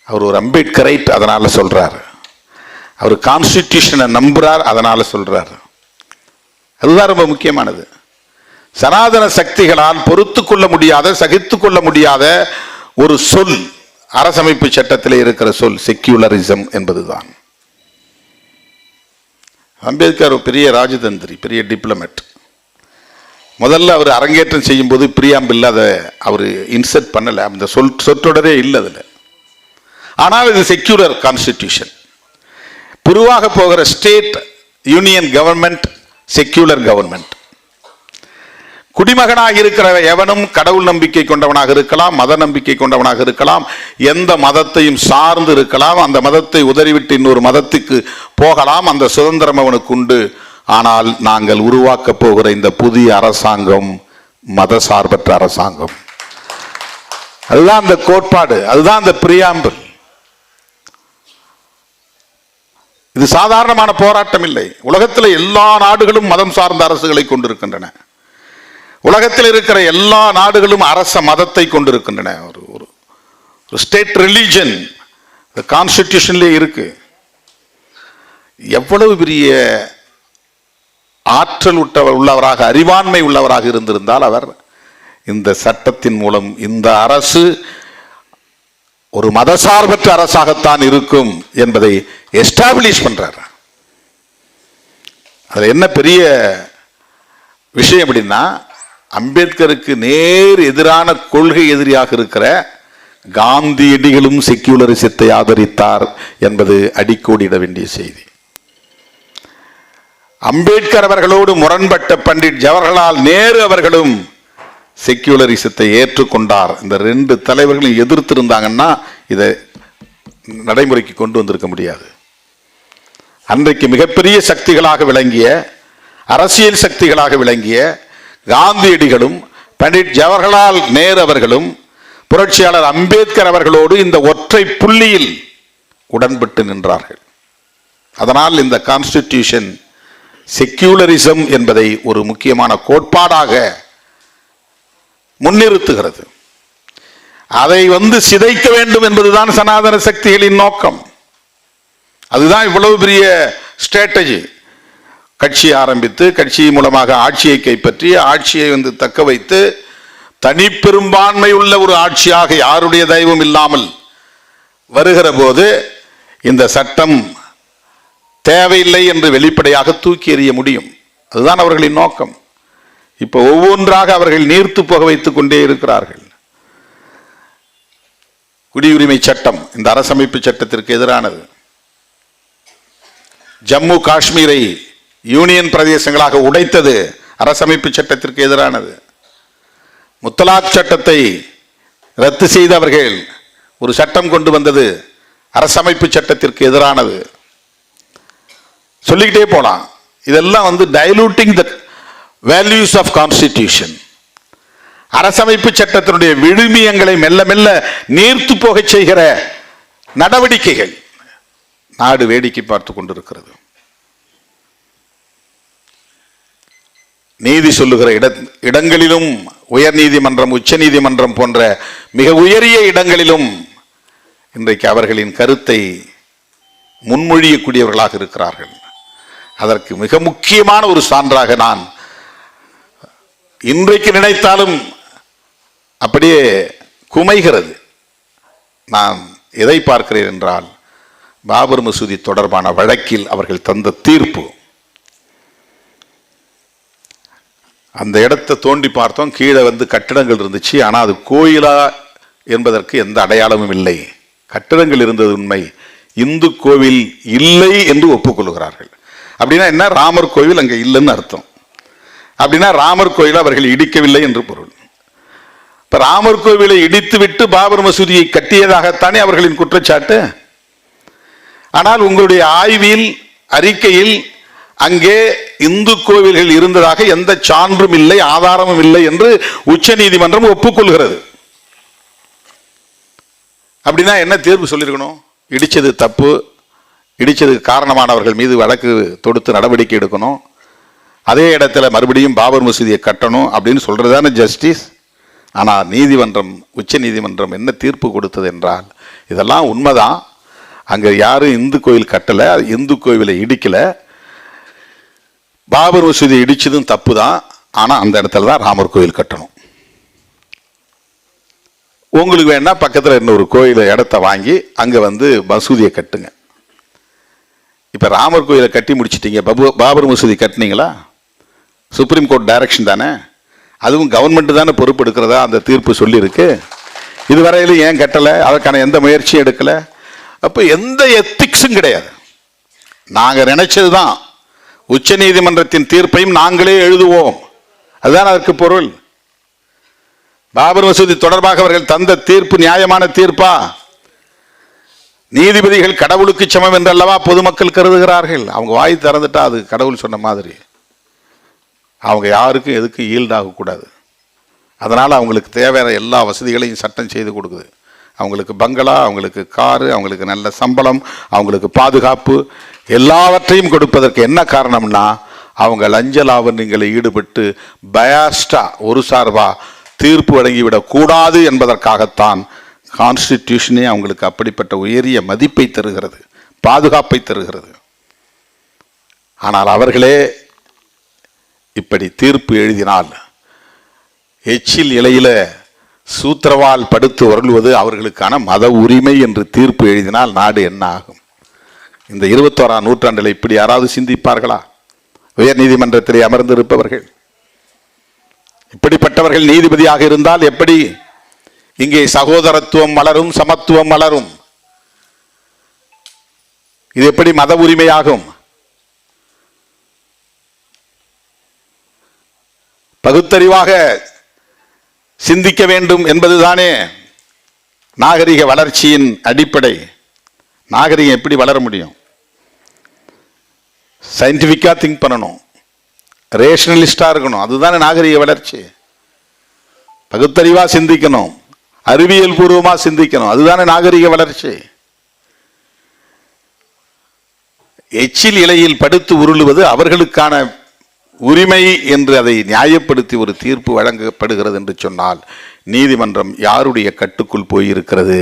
அவர் ஒரு அம்பேத்கரைட், அதனால சொல்றாரு. அவர் கான்ஸ்டிடியூஷனை நம்புறார், அதனால சொல்றாரு. அதுதான் ரொம்ப முக்கியமானது. சனாதன சக்திகளால் பொறுத்து கொள்ள முடியாத, சகித்து கொள்ள முடியாத ஒரு சொல் அரசமைப்பு சட்டத்தில் இருக்கிற சொல் செக்யூலரிசம் என்பதுதான். அம்பேத்கர் ஒரு பெரிய ராஜதந்திரி, பெரிய டிப்ளமேட். முதல்ல அவர் அரங்கேற்றம் செய்யும் போது பிரியாம்பிள் அதை அவர் இன்சர்ட் பண்ணல, அந்த சொற்றொடரே இல்லை அதுல. ஆனால் இது செக்யூலர் கான்ஸ்டிடியூஷன். உருவாக போகிற state union government secular government. குடிமகனாக இருக்கிற எவனும் கடவுள் நம்பிக்கை கொண்டவனாக இருக்கலாம், மத நம்பிக்கை கொண்டவனாக இருக்கலாம், எந்த மதத்தையும் சார்ந்து இருக்கலாம், அந்த மதத்தை உதறிவிட்டு இன்னொரு மதத்துக்கு போகலாம், அந்த சுதந்திரம் அவனுக்கு உண்டு. ஆனால் நாங்கள் உருவாக்க போகிற இந்த புதிய அரசாங்கம் மத சார்பற்ற அரசாங்கம். அதுதான் அந்த கோட்பாடு, அதுதான் அந்த பிரியாம்பிள். இது சாதாரணமான போராட்டம் இல்லை. உலகத்தில் எல்லா நாடுகளும் மதம் சார்ந்த அரசுகளை கொண்டிருக்கின்றன. உலகத்தில் இருக்கிற எல்லா நாடுகளும் அரச மதத்தை கொண்டிருக்கின்றன. ஒரு ஸ்டேட் ரிலிஜன் கான்ஸ்டிடியூஷன்லேயே இருக்கு. எவ்வளவு பெரிய ஆற்றல் உள்ளவராக, அறிவாண்மை உள்ளவராக இருந்திருந்தால் அவர் இந்த சட்டத்தின் மூலம் இந்த அரசு ஒரு மதசார்பற்ற அரசாகத்தான் இருக்கும் என்பதை எஸ்டாப்ளிஷ் பண்றார். அதுல என்ன பெரிய விஷயம் அப்படின்னா, அம்பேத்கருக்கு நேர் எதிரான கொள்கை எதிரியாக இருக்கிற காந்தியடிகளும் செக்யூலரிசத்தை ஆதரித்தார் என்பது அடிக்கோடிட வேண்டிய செய்தி. அம்பேத்கர் அவர்களோடு முரண்பட்ட பண்டிட் ஜவஹர்லால் நேரு அவர்களும் செக்யூலரிசத்தை ஏற்றுக்கொண்டார். இந்த ரெண்டு தலைவர்களும் எதிர்த்திருந்தாங்கன்னா இதை நடைமுறைக்கு கொண்டு வந்திருக்க முடியாது. அன்றைக்கு மிகப்பெரிய சக்திகளாக விளங்கிய, அரசியல் சக்திகளாக விளங்கிய காந்தியடிகளும் பண்டிட் ஜவஹர்லால் நேரு அவர்களும் புரட்சியாளர் அம்பேத்கர் அவர்களோடு இந்த ஒற்றை புள்ளியில் உடன்பட்டு நின்றார்கள். அதனால் இந்த கான்ஸ்டிடியூஷன் செக்யூலரிசம் என்பதை ஒரு முக்கியமான கோட்பாடாக முன்னிறுத்துகிறது. அதை சிதைக்க வேண்டும் என்பதுதான் சனாதன சக்திகளின் நோக்கம். அதுதான் இவ்வளவு பெரிய ஸ்ட்ராட்டஜி. கட்சி ஆரம்பித்து, கட்சி மூலமாக ஆட்சியை கைப்பற்றி, ஆட்சியை தக்க வைத்து, தனி பெரும்பான்மை உள்ள ஒரு ஆட்சியாக யாருடைய தயவும் இல்லாமல் வருகிற போது இந்த சட்டம் தேவையில்லை என்று வெளிப்படையாக தூக்கி எறிய முடியும். அதுதான் அவர்களின் நோக்கம். இப்ப ஒவ்வொன்றாக அவர்கள் நீர்த்து போக வைத்துக் கொண்டே இருக்கிறார்கள். குடியுரிமை சட்டம் இந்த அரசமைப்பு சட்டத்திற்கு எதிரானது. ஜம்மு காஷ்மீரை யூனியன் பிரதேசங்களாக உடைத்தது அரசமைப்பு சட்டத்திற்கு எதிரானது. முத்தலாக் சட்டத்தை ரத்து செய்து அவர்கள் ஒரு சட்டம் கொண்டு வந்தது அரசமைப்பு சட்டத்திற்கு எதிரானது. சொல்லிக்கிட்டே போலாம். இதெல்லாம் டைலூட்டிங் த வேல்யூஸ் ஆஃப் கான்ஸ்டிடியூஷன். அரசமைப்பு சட்டத்தினுடைய விழுமியங்களை மெல்ல மெல்ல நீர்த்து போக செய்கிற நடவடிக்கைகள் நாடு வேடிக்கை பார்த்து கொண்டிருக்கிறது. நீதி சொல்லுகிற இடங்களிலும், உயர் நீதிமன்றம், உச்ச நீதிமன்றம் போன்ற மிக உயரிய இடங்களிலும் இன்றைக்கு அவர்களின் கருத்தை முன்மொழியக்கூடியவர்களாக இருக்கிறார்கள். அதற்கு மிக முக்கியமான ஒரு சான்றாக நான் இன்றைக்கு நினைத்தாலும் அப்படியே குமைகிறது. நான் எதை பார்க்கிறேன் என்றால், பாபர் மசூதி தொடர்பான வழக்கில் அவர்கள் தந்த தீர்ப்பு. அந்த இடத்தை தோண்டி பார்த்தோம், கீழே கட்டிடங்கள் இருந்துச்சு. ஆனால் அது கோயிலா என்பதற்கு எந்த அடையாளமும் இல்லை. கட்டிடங்கள் இருந்தது உண்மை, இந்து கோவில் இல்லை என்று ஒப்புக்கொள்கிறார்கள். அப்படின்னா என்ன? ராமர் கோவில் அங்கே இல்லைன்னு அர்த்தம். அப்படின்னா ராமர் கோயிலை அவர்கள் இடிக்கவில்லை என்று பொருள். இப்ப ராமர் கோவிலை இடித்து விட்டு பாபர் மசூதியை கட்டியதாகத்தானே அவர்களின் குற்றச்சாட்டு. ஆனால் உங்களுடைய ஆய்வில், அறிக்கையில் அங்கே இந்து கோவில்கள் இருந்ததாக எந்த சான்றும் இல்லை, ஆதாரமும் இல்லை என்று உச்ச நீதிமன்றம் ஒப்புக்கொள்கிறது. அப்படின்னா என்ன தீர்ப்பு சொல்லியிருக்கணும்? இடிச்சது தப்பு, இடிச்சதுக்கு காரணமானவர்கள் மீது வழக்கு தொடுத்து நடவடிக்கை எடுக்கணும், அதே இடத்துல மறுபடியும் பாபர் மசூதியை கட்டணும் அப்படின்னு சொல்றதுதானே ஜஸ்டிஸ். ஆனால் நீதிமன்றம், உச்ச நீதிமன்றம் என்ன தீர்ப்பு கொடுத்தது என்றால், இதெல்லாம் உண்மைதான், அங்கே யாரும் இந்து கோயில் கட்டலை, இந்து கோவிலை இடிக்கலை, பாபர் மசூதி இடிச்சதும் தப்பு தான், ஆனால் அந்த இடத்துல தான் ராமர் கோயில் கட்டணும். உங்களுக்கு வேணா பக்கத்தில் இன்னொரு கோயிலை இடத்த வாங்கி அங்கே மசூதியை கட்டுங்க. இப்போ ராமர் கோயிலை கட்டி முடிச்சிட்டீங்க, பாபர் மசூதி கட்டினீங்களா? சுப்ரீம் கோர்ட் டைரக்ஷன் தானே, அதுவும் கவர்மெண்ட் தானே பொறுப்பு எடுக்கிறதா அந்த தீர்ப்பு சொல்லியிருக்கு. இதுவரையிலும் ஏன் கட்டலை, அதற்கான எந்த முயற்சியும் எடுக்கலை. அப்போ எந்த எத்திக்ஸும் கிடையாது. நாங்கள் நினைச்சது தான், உச்ச நீதிமன்றத்தின் தீர்ப்பையும் நாங்களே எழுதுவோம், அதுதான் அதற்கு பொருள். பாபர் மசூதி தொடர்பாக அவர்கள் தந்த தீர்ப்பு நியாயமான தீர்ப்பா? நீதிபதிகள் கடவுளுக்கு சமம் என்றல்லவா பொதுமக்கள் கருதுகிறார்கள். அவங்க வாய் திறந்துட்டா அது கடவுள் சொன்ன மாதிரி, அவங்க யாருக்கும் எதுக்கும் ஈல்டாக கூடாது. அதனால் அவங்களுக்கு தேவையான எல்லா வசதிகளையும் சட்டம் செய்து கொடுக்குது. அவங்களுக்கு பங்களா, அவங்களுக்கு காரு, அவங்களுக்கு நல்ல சம்பளம், அவங்களுக்கு பாதுகாப்பு, எல்லாவற்றையும் கொடுப்பதற்கு என்ன காரணம்னா, அவங்க லஞ்ச லாவண்யங்களில் ஈடுபட்டு பயாஸ்டா ஒரு சார்பா தீர்ப்பு வழங்கிவிடக் கூடாது என்பதற்காகத்தான் கான்ஸ்டிடியூஷனே அவங்களுக்கு அப்படிப்பட்ட உயரிய மதிப்பை தருகிறது, பாதுகாப்பை தருகிறது. ஆனால் அவர்களே இப்படி தீர்ப்பு எழுதினால், எச்சில் இலையில சூத்திரவால் படுத்து உருள்வது அவர்களுக்கான மத உரிமை என்று தீர்ப்பு எழுதினால் நாடு என்ன ஆகும்? இந்த 21ஆம் நூற்றாண்டில் இப்படி யாராவது சிந்திப்பார்களா? உயர் நீதிமன்றத்திலே அமர்ந்திருப்பவர்கள் இப்படிப்பட்டவர்கள் நீதிபதியாக இருந்தால் எப்படி இங்கே சகோதரத்துவம் மலரும், சமத்துவம் மலரும்? இது எப்படி மத உரிமையாகும்? பகுத்தறிவாக சிந்திக்க வேண்டும் என்பதுதானே நாகரிக வளர்ச்சியின் அடிப்படை. நாகரிகம் எப்படி வளர முடியும்? சயின்டிஃபிக்கா திங்க் பண்ணணும், ரேஷனலிஸ்டா இருக்கணும், அதுதானே நாகரிக வளர்ச்சி. பகுத்தறிவா சிந்திக்கணும், அறிவியல் பூர்வமா சிந்திக்கணும், அதுதானே நாகரிக வளர்ச்சி. எச்சில் இலையில் படுத்து உருளுவது அவர்களுக்கான உரிமை என்று அதை நியாயப்படுத்தி ஒரு தீர்ப்பு வழங்கப்படுகிறது என்று சொன்னால், நீதிமன்றம் யாருடைய கட்டுக்குள் போயிருக்கிறது,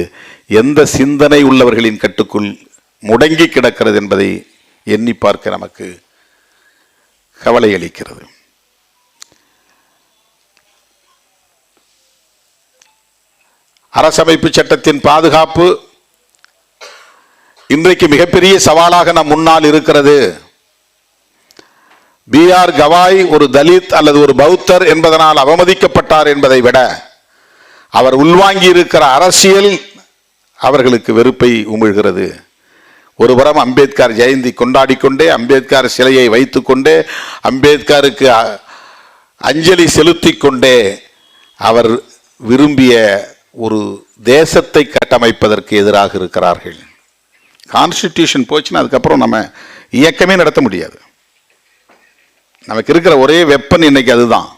எந்த சிந்தனை உள்ளவர்களின் கட்டுக்குள் முடங்கி கிடக்கிறது என்பதை எண்ணி பார்க்க நமக்கு கவலை அளிக்கிறது. அரசமைப்பு சட்டத்தின் பாதுகாப்பு இன்றைக்கு மிகப்பெரிய சவாலாக நம் முன்னால் இருக்கிறது. B.R. கவாய் ஒரு தலித் அல்லது ஒரு பௌத்தர் என்பதனால் அவமதிக்கப்பட்டார் என்பதை விட, அவர் உள்வாங்கி இருக்கிற அரசியல் அவர்களுக்கு வெறுப்பை உமிழ்கிறது. ஒருபுறம் அம்பேத்கர் ஜெயந்தி கொண்டாடி கொண்டே, அம்பேத்கர் சிலையை வைத்துக் கொண்டே, அம்பேத்கருக்கு அஞ்சலி செலுத்தி கொண்டே அவர் விரும்பிய ஒரு தேசத்தை கட்டமைப்பதற்கு எதிராக இருக்கிறார்கள். கான்ஸ்டிடியூஷன் போச்சுன்னா அதுக்கப்புறம் நம்ம இயக்கமே நடத்த முடியாது. நமக்கு இருக்கிற ஒரே வெப்பன் இன்னைக்கு அதுதான்.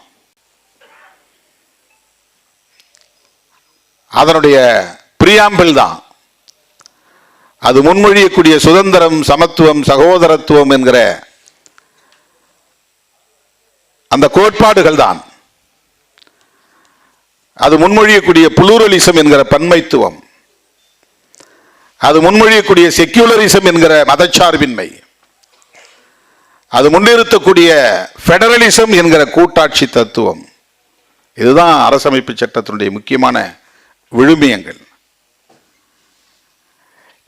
அதனுடைய பிரியாம்பிள் தான். அது முன்மொழியக்கூடிய சுதந்திரம், சமத்துவம், சகோதரத்துவம் என்கிற அந்த கோட்பாடுகள் தான். அது முன்மொழியக்கூடிய புளூரலிசம் என்கிற பன்மைத்துவம், அது முன்மொழியக்கூடிய செக்யூலரிசம் என்கிற மதச்சார்பின்மை, அது முன்னிறுத்தக்கூடிய பெடரலிசம் என்கிற கூட்டாட்சி தத்துவம், இதுதான் அரசமைப்பு சட்டத்தினுடைய முக்கியமான விழுமியங்கள்.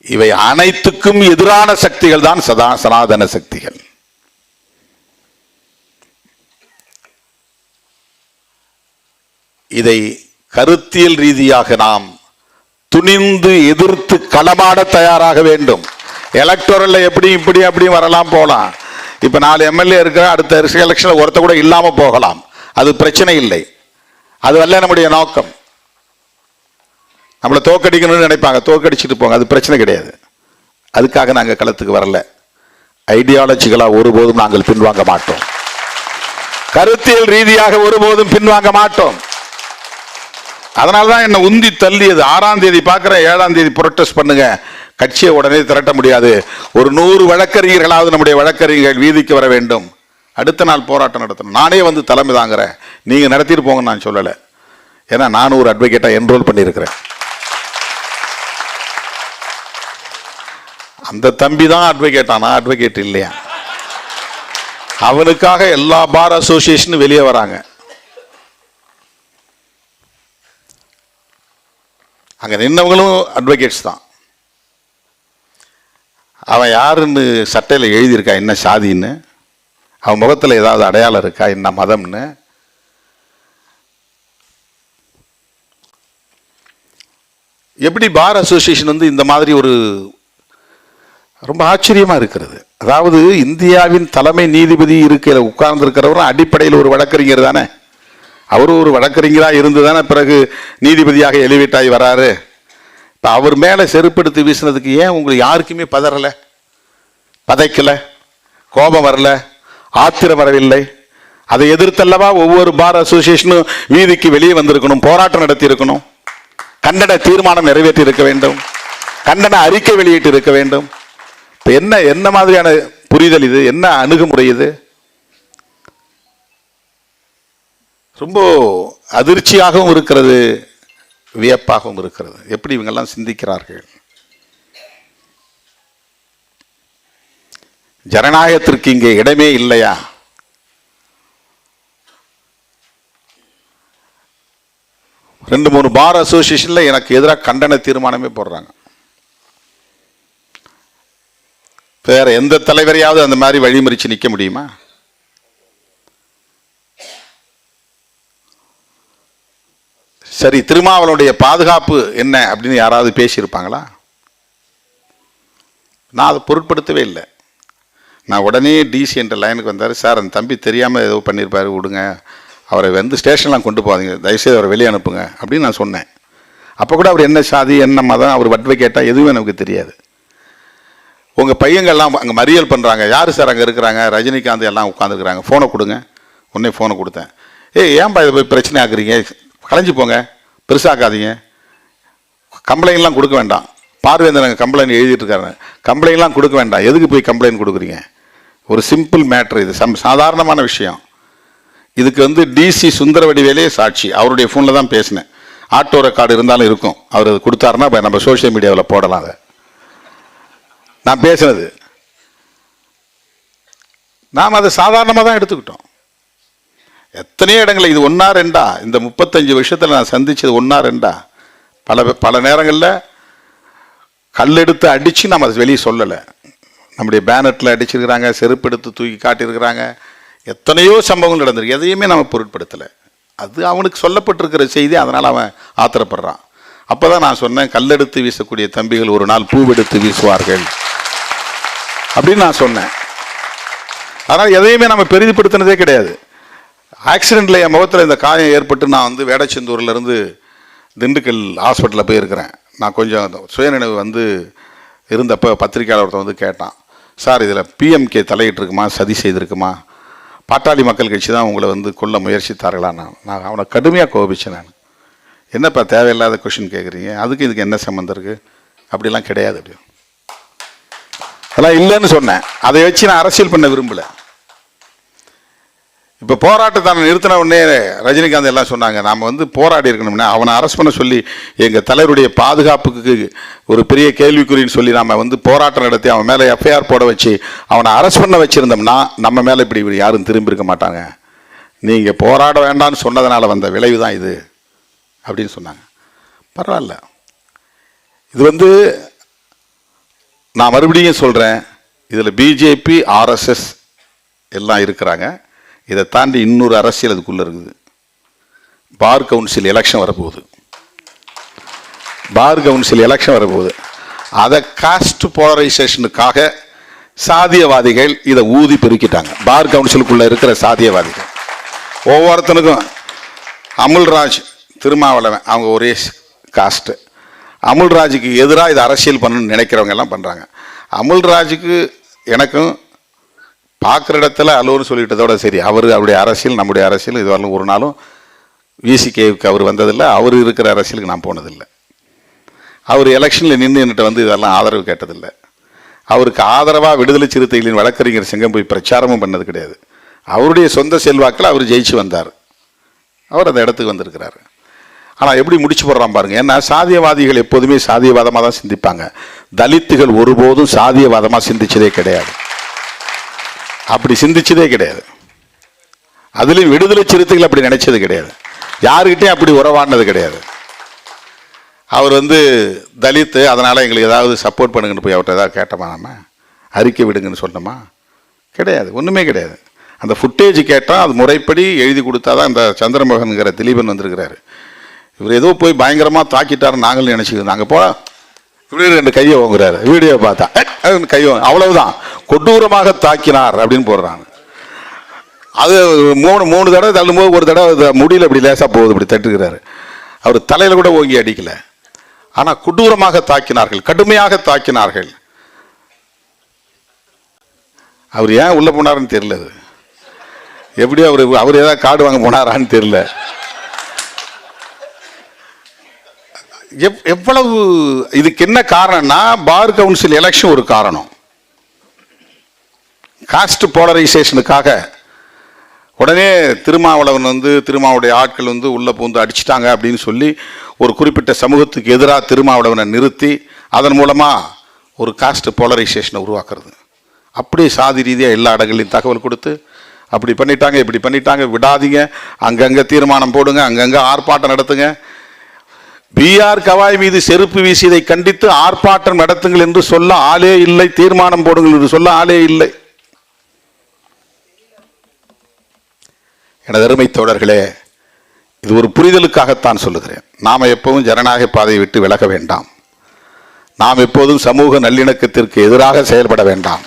இவை அனைத்துக்கும் எதிரான சக்திகள் தான் சனாதன சக்திகள். இதை கருத்தியல் ரீதியாக நாம் துணிந்து எதிர்த்து களமாட தயாராக வேண்டும். எலக்டோரல்ல எப்படி இப்படி அப்படியும் வரலாம் போகலாம். இப்ப 4 MLA இருக்கிற அடுத்த எலெக்ஷன்ல ஒருத்த கூட இல்லாம போகலாம், அது பிரச்சனை இல்லை. அது அல்ல நம்முடைய நோக்கம். நம்மளை தோக்கடிக்கணும்னு நினைப்பாங்க, தோக்கடிச்சுட்டு போங்க, அது பிரச்சனை கிடையாது. அதுக்காக நாங்கள் களத்துக்கு வரல. ஐடியாலஜிகளாக ஒருபோதும் நாங்கள் பின்வாங்க மாட்டோம். கருத்தியல் ரீதியாக ஒருபோதும் பின்வாங்க மாட்டோம். அதனால்தான் என்ன உந்தி தள்ளியது. 6ஆம் தேதி பார்க்கிறேன், 7ஆம் தேதி புரொட்டஸ்ட் பண்ணுங்க, கட்சியை உடனே திரட்ட முடியாது, ஒரு 100 வழக்கறிஞர்களாவது நம்முடைய வழக்கறிஞர்கள் வீதிக்கு வர வேண்டும், அடுத்த நாள் போராட்டம் நடத்தணும். நானே வந்து தலைமை தாங்கிறேன், நீங்க நடத்திட்டு போங்கன்னு நான் சொல்லலை. ஏன்னா நானும் ஒரு அட்வொகேட்டா என்ரோல் பண்ணியிருக்கிறேன். அந்த தம்பி தான் அட்வொகேட்டா, நான் அட்வொகேட் இல்லையா. அவனுக்காக எல்லா பார் அசோசியேஷனும் வெளியே வராங்க. அங்க நின்னவங்களும் அட்வொகேட்ஸ் தான். அவன் யாருன்னு சட்டையில் எழுதியிருக்கா என்ன சாதின்னு, அவன் முகத்தில் ஏதாவது அடையாளம் இருக்கா என்ன மதம்னு. எப்படி பார் அசோசியேஷன் வந்து இந்த மாதிரி ஒரு ரொம்ப ஆச்சரியமா இருக்கிறது. அதாவது இந்தியாவின் தலைமை நீதிபதி இருக்கிற உட்கார்ந்துருக்கிறவரும் அடிப்படையில் ஒரு வழக்கறிஞர் தானே. அவரும் ஒரு வழக்கறிஞராக இருந்து தானே பிறகு நீதிபதியாக எலிவேட் ஆகி வராரு. இப்போ அவர் மேலே செருப்படுத்தி வீசினதுக்கு ஏன் உங்களுக்கு யாருக்குமே பதறலை, பதைக்கலை, கோபம் வரல, ஆத்திரம் வரவில்லை? அதை எதிர்த்தல்லவா ஒவ்வொரு பார் அசோசியேஷனும் வீதிக்கு வெளியே வந்திருக்கணும், போராட்டம் நடத்தி இருக்கணும், கண்டன தீர்மானம் நிறைவேற்றி இருக்க வேண்டும், கண்டன அறிக்கை வெளியிட்டு இருக்க வேண்டும். இப்போ என்ன மாதிரியான புரிதல் இது, என்ன அணுகுமுறை இது? ரொம்ப அதிர்ச்சியாகவும் இருக்கிறது, வியப்பாகவும் இருக்கிறது. எப்படி இவங்கெல்லாம் சிந்திக்கிறார்கள்? ஜனநாயகத்திற்கு இங்கே இடமே இல்லையா? ரெண்டு மூணு பார் அசோசியேஷன்ல எனக்கு எதிராக கண்டன தீர்மானமே போடுறாங்க. வேற எந்த தலைவரையாவது அந்த மாதிரி வழிமறிச்சு நிற்க முடியுமா? சரி, திருமாவளவனுடைய பாதுகாப்பு என்ன அப்படின்னு யாராவது பேசியிருப்பாங்களா? நான் அதை பொருட்படுத்தவே இல்லை. நான் உடனே டிசி என்ற லைனுக்கு வந்தார். சார், அந்த தம்பி தெரியாமல் ஏதோ பண்ணியிருப்பாரு, விடுங்க, அவரை வந்து ஸ்டேஷன்லாம் கொண்டு போகாதீங்க, தயவுசெய்து அவரை வெளியே அனுப்புங்க அப்படின்னு நான் சொன்னேன். அப்போ கூட அவர் என்ன சாதி என்ன மதம் அவர் அட்வொகேட்டா எதுவும் எனக்கு தெரியாது. உங்கள் பையங்கள்லாம் அங்கே மறியல் பண்ணுறாங்க, யார் சார் அங்கே இருக்கிறாங்க? ரஜினிகாந்த் எல்லாம் உட்காந்துருக்குறாங்க, ஃபோனை கொடுங்க. உடனே ஃபோனை கொடுத்தேன். ஏன்பா இதை போய் பிரச்சனை ஆக்குறீங்க, கலைஞ்சு போங்க, பெருசாக்காதீங்க, கம்ப்ளைண்ட்லாம் கொடுக்க வேண்டாம். பார்வேந்தன் கம்ப்ளைண்ட் எழுதிட்டு இருக்காரு, கம்ப்ளைண்ட்லாம் கொடுக்க வேண்டாம், எதுக்கு போய் கம்ப்ளைண்ட் கொடுக்குறீங்க? ஒரு சிம்பிள் மேட்ரு, இது சாதாரணமான விஷயம். இதுக்கு வந்து டிசி சுந்தரவடிவேலே சாட்சி, அவருடைய ஃபோனில் தான் பேசினேன். ஆட்டோ ரெக்கார்டு இருந்தாலும் இருக்கும், அவர் அது கொடுத்தாருன்னா நம்ம சோஷியல் மீடியாவில் போடலாம். அதை நான் பேசினது, நாம் அதை சாதாரணமாக தான் எடுத்துக்கிட்டோம். எத்தனையோ இடங்களில் இது ஒன்றா ரெண்டா, இந்த 35 வருஷத்தில் நான் சந்திச்சது ஒன்றா ரெண்டா, பல நேரங்களில் கல்லெடுத்து அடித்து நம்ம அதை வெளியே சொல்லலை. நம்முடைய பேனட்டில் அடிச்சிருக்கிறாங்க, செருப்பு எடுத்து தூக்கி காட்டியிருக்கிறாங்க, எத்தனையோ சம்பவங்கள் நடந்திருக்கு. எதையுமே நம்ம பொருட்படுத்தலை. அது அவனுக்கு சொல்லப்பட்டிருக்கிற செய்தி, அதனால் அவன் ஆத்திரப்படுறான். அப்போ தான் நான் சொன்னேன், கல்லெடுத்து வீசக்கூடிய தம்பிகள் ஒரு நாள் பூவெடுத்து வீசுவார்கள் அப்படின்னு நான் சொன்னேன். அதனால் எதையுமே நம்ம பெரிதுபடுத்தினதே கிடையாது. ஆக்சிடெண்ட்டில் என் முகத்தில் இந்த காயம் ஏற்பட்டு நான் வந்து வேடச்செந்தூர்லேருந்து திண்டுக்கல் ஹாஸ்பிட்டலில் போயிருக்கிறேன். நான் கொஞ்சம் சுயநினைவு வந்து இருந்தப்போ பத்திரிக்கையாளர் ஒருத்தன் வந்து கேட்டான், சார் இதில் பிஎம்கே தலையிட்டிருக்குமா, சதி செய்திருக்குமா, பாட்டாளி மக்கள் கட்சி தான் உங்களை வந்து கொல்ல முயற்சித்தார்களா? நான் அவனை கடுமையாக கோபிச்சேன். நான் என்னப்பா தேவையில்லாத கொஷின் கேட்குறீங்க, அதுக்கு இதுக்கு என்ன சம்மந்தம் இருக்குது? அப்படிலாம் கிடையாது, அப்படி அதெல்லாம் இல்லைன்னு சொன்னேன். அதை வச்சு நான் அரசியல் பண்ண விரும்பலை. இப்போ போராட்டத்தை நிறுத்தின உடனே ரஜினிகாந்த் எல்லாம் சொன்னாங்க, நாம் வந்து போராடி இருக்கணும்னா அவனை அரெஸ்ட் பண்ண சொல்லி எங்கள் தலைவருடைய பாதுகாப்புக்கு ஒரு பெரிய கேள்விக்குறின்னு சொல்லி நாம் வந்து போராட்டம் நடத்தி அவன் மேலே எஃப்ஐஆர் போட வச்சு அவனை அரெஸ்ட் பண்ண வச்சுருந்தோம்னா நம்ம மேலே இப்படி யாரும் திரும்பி இருக்க மாட்டாங்க. நீங்கள் போராட வேண்டாம்னு சொன்னதுனால வந்த விளைவு தான் இது அப்படின்னு சொன்னாங்க. பரவாயில்ல, இது வந்து நான் மறுபடியும் சொல்கிறேன், இதில் பிஜேபி ஆர்எஸ்எஸ் எல்லாம் இருக்கிறாங்க. இதை தாண்டி இன்னொரு அரசியல் அதுக்குள்ளே இருக்குது. பார் கவுன்சில் எலெக்ஷன் வரப்போகுது, பார் கவுன்சில் எலெக்ஷன் வரப்போகுது. அதை காஸ்ட் போலரைசேஷனுக்காக சாதியவாதிகள் இதை ஊதி பெருக்கிட்டாங்க. பார் கவுன்சிலுக்குள்ளே இருக்கிற சாதியவாதிகள் ஒவ்வொருத்தனுக்கும், அமுல்ராஜ், திருமாவளவன், அவங்க ஒரே காஸ்ட்டு. அமுல்ராஜுக்கு எதிராக இதை அரசியல் பண்ணணும்னு நினைக்கிறவங்க எல்லாம் பண்ணுறாங்க. அமுல்ராஜுக்கு எனக்கும் பார்க்குற இடத்துல அலோன்னு சொல்லிட்டதோட சரி. அவருடைய அரசியல் நம்முடைய அரசியல் இதுவரையும் ஒரு நாளும் விசிகேவுக்கு அவர் வந்ததில்லை. அவர் இருக்கிற அரசியலுக்கு நான் போனதில்லை. அவர் எலெக்ஷனில் நின்று என்கிட்ட வந்து இதெல்லாம் ஆதரவு கேட்டதில்லை. அவருக்கு ஆதரவாக விடுதலை சிறுத்தைகளின் வழக்கறிஞர் சிங்கம் போய் பிரச்சாரமும் பண்ணது கிடையாது. அவருடைய சொந்த செல்வாக்கில் அவர் ஜெயிச்சு வந்தார். அவர் அந்த இடத்துக்கு வந்திருக்கிறார். ஆனால் எப்படி முடிச்சு போடுறான் பாருங்க. ஏன்னா சாதியவாதிகள் எப்போதுமே சாதியவாதமாக தான் சிந்திப்பாங்க. தலித்துகள் ஒருபோதும் சாதியவாதமாக சிந்திச்சதே கிடையாது. அப்படி சிந்திச்சதே கிடையாது. அதுலேயும் விடுதலை சிறுத்தைகள் அப்படி நினைச்சது கிடையாது. யாருக்கிட்டையும் அப்படி உறவாடினது கிடையாது. அவர் வந்து தலித்து, அதனால் எங்களுக்கு ஏதாவது சப்போர்ட் பண்ணுங்கன்னு போய் அவர்கிட்ட ஏதாவது கேட்டோமா, நம்ம அறிக்கை விடுங்கன்னு சொன்னோமா? கிடையாது, ஒன்றுமே கிடையாது. அந்த ஃபுட்டேஜ் கேட்டால் அது முறைப்படி எழுதி கொடுத்தா தான் இந்த சந்திரமோகன்கிற திலீபன் வந்திருக்கிறாரு. இவர் ஏதோ போய் பயங்கரமாக தாக்கிட்டாருன்னு நாங்களும் நினச்சிக்கிறோம். நாங்கள் போனால் இப்படி 2 கையை வாங்குறாரு. வீடியோ பார்த்தா கையை அவ்வளவுதான், கொடூரமாக தாக்கினார் அப்படின்னு போடுறாங்க. அது 3 தடவை தள்ளும்போது ஒரு தடவை முடியல, இப்படி லேசாக போகுது, இப்படி தட்டுக்கிறாரு. அவர் தலையில் கூட ஓங்கி அடிக்கல. ஆனால் கொடூரமாக தாக்கினார்கள், கடுமையாக தாக்கினார்கள். அவர் ஏன் உள்ள போனாருன்னு தெரியல. அது எப்படி அவர் ஏதாவது கார்டு வாங்க போனாரான்னு தெரியல. எவ்வளவு இதுக்கு என்ன காரணம்னா, பார் கவுன்சில் எலெக்ஷன் ஒரு காரணம். காஸ்ட் போலரைசேஷனுக்காக உடனே திருமாவளவன் வந்து திருமாவுடைய ஆட்கள் வந்து உள்ள பூந்து அடிச்சிட்டாங்க அப்படின்னு சொல்லி ஒரு குறிப்பிட்ட சமூகத்துக்கு எதிராக திருமாவளவனை நிறுத்தி அதன் மூலமாக ஒரு காஸ்ட் போலரைசேஷனை உருவாக்குறது. அப்படியே சாதி ரீதியாக எல்லா இடங்களையும் தகவல் கொடுத்து அப்படி பண்ணிட்டாங்க, இப்படி பண்ணிட்டாங்க, விடாதீங்க, அங்கங்கே தீர்மானம் போடுங்க, அங்கங்கே ஆர்ப்பாட்டம் நடத்துங்க. பிஆர் கவாய் மீது செருப்பு வீசியதை கண்டித்து ஆர்ப்பாட்டம் நடத்துங்கள் என்று சொல்ல ஆளே இல்லை, தீர்மானம் போடுங்கள் என்று சொல்ல ஆளே இல்லை. எனது அருமை தோழர்களே, இது ஒரு புரிதலுக்காகத்தான் சொல்லுகிறேன். நாம் எப்போதும் ஜனநாயக பாதையை விட்டு விலக வேண்டாம். நாம் எப்போதும் சமூக நல்லிணக்கத்திற்கு எதிராக செயல்பட வேண்டாம்.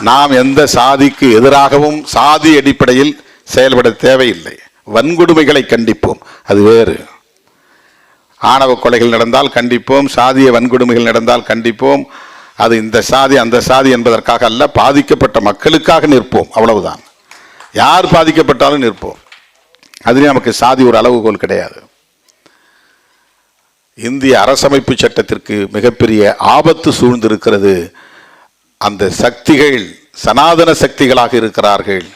நாம் எந்த சாதிக்கு எதிராகவும் சாதி அடிப்படையில் செயல்பட தேவையில்லை. வன்கொடுமைகளை கண்டிப்போம், அது வேறு. ஆணவ கொலைகள் நடந்தால் கண்டிப்போம், சாதிய வன்கொடுமைகள் நடந்தால் கண்டிப்போம். அது இந்த சாதி அந்த சாதி என்பதற்காக அல்ல, பாதிக்கப்பட்ட மக்களுக்காக நிற்போம், அவ்வளவுதான். யார் பாதிக்கப்பட்டாலும் நிற்போம். அதுலேயும் நமக்கு சாதி ஒரு அளவுகோல் கிடையாது. இந்திய அரசமைப்பு சட்டத்திற்கு மிகப்பெரிய ஆபத்து சூழ்ந்திருக்கிறது. அந்த சக்திகள் சனாதன சக்திகளாக இருக்கிறார்கள்.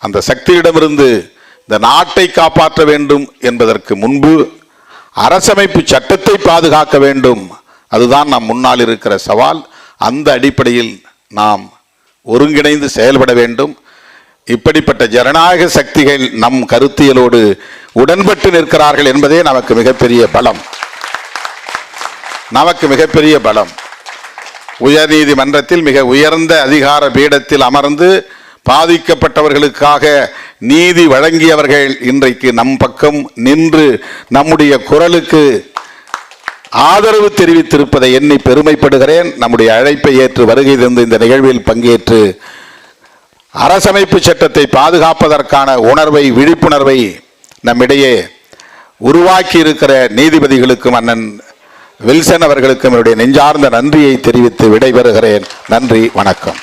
அந்த சக்தியிடமிருந்து இந்த நாட்டை காப்பாற்ற வேண்டும் என்பதற்கு முன்பு அரசமைப்பு சட்டத்தை பாதுகாக்க வேண்டும். அதுதான் நம் முன்னால் இருக்கிற சவால். அந்த அடிப்படையில் நாம் ஒருங்கிணைந்து செயல்பட வேண்டும். இப்படிப்பட்ட ஜனநாயக சக்திகள் நம் கருத்தியலோடு உடன்பட்டு நிற்கிறார்கள் என்பதே நமக்கு மிகப்பெரிய பலம். நமக்கு மிகப்பெரிய பலம். உயர்நீதிமன்றத்தில் மிக உயர்ந்த அதிகார பீடத்தில் அமர்ந்து பாதிக்கப்பட்டவர்களுக்காக நீதி வழங்கியவர்கள் இன்றைக்கு நம் பக்கம் நின்று நம்முடைய குரலுக்கு ஆதரவு தெரிவித்திருப்பதை எண்ணி பெருமைப்படுகிறேன். நம்முடைய அழைப்பை ஏற்று வருகை தந்து இந்த நிகழ்வில் பங்கேற்று அரசமைப்பு சட்டத்தை பாதுகாப்பதற்கான உணர்வை, விழிப்புணர்வை நம்மிடையே உருவாக்கி இருக்கிற நீதிபதிகளுக்கும் அண்ணன் வில்சன் அவர்களுக்கும் என்னுடைய நெஞ்சார்ந்த நன்றியை தெரிவித்து விடைபெறுகிறேன். நன்றி, வணக்கம்.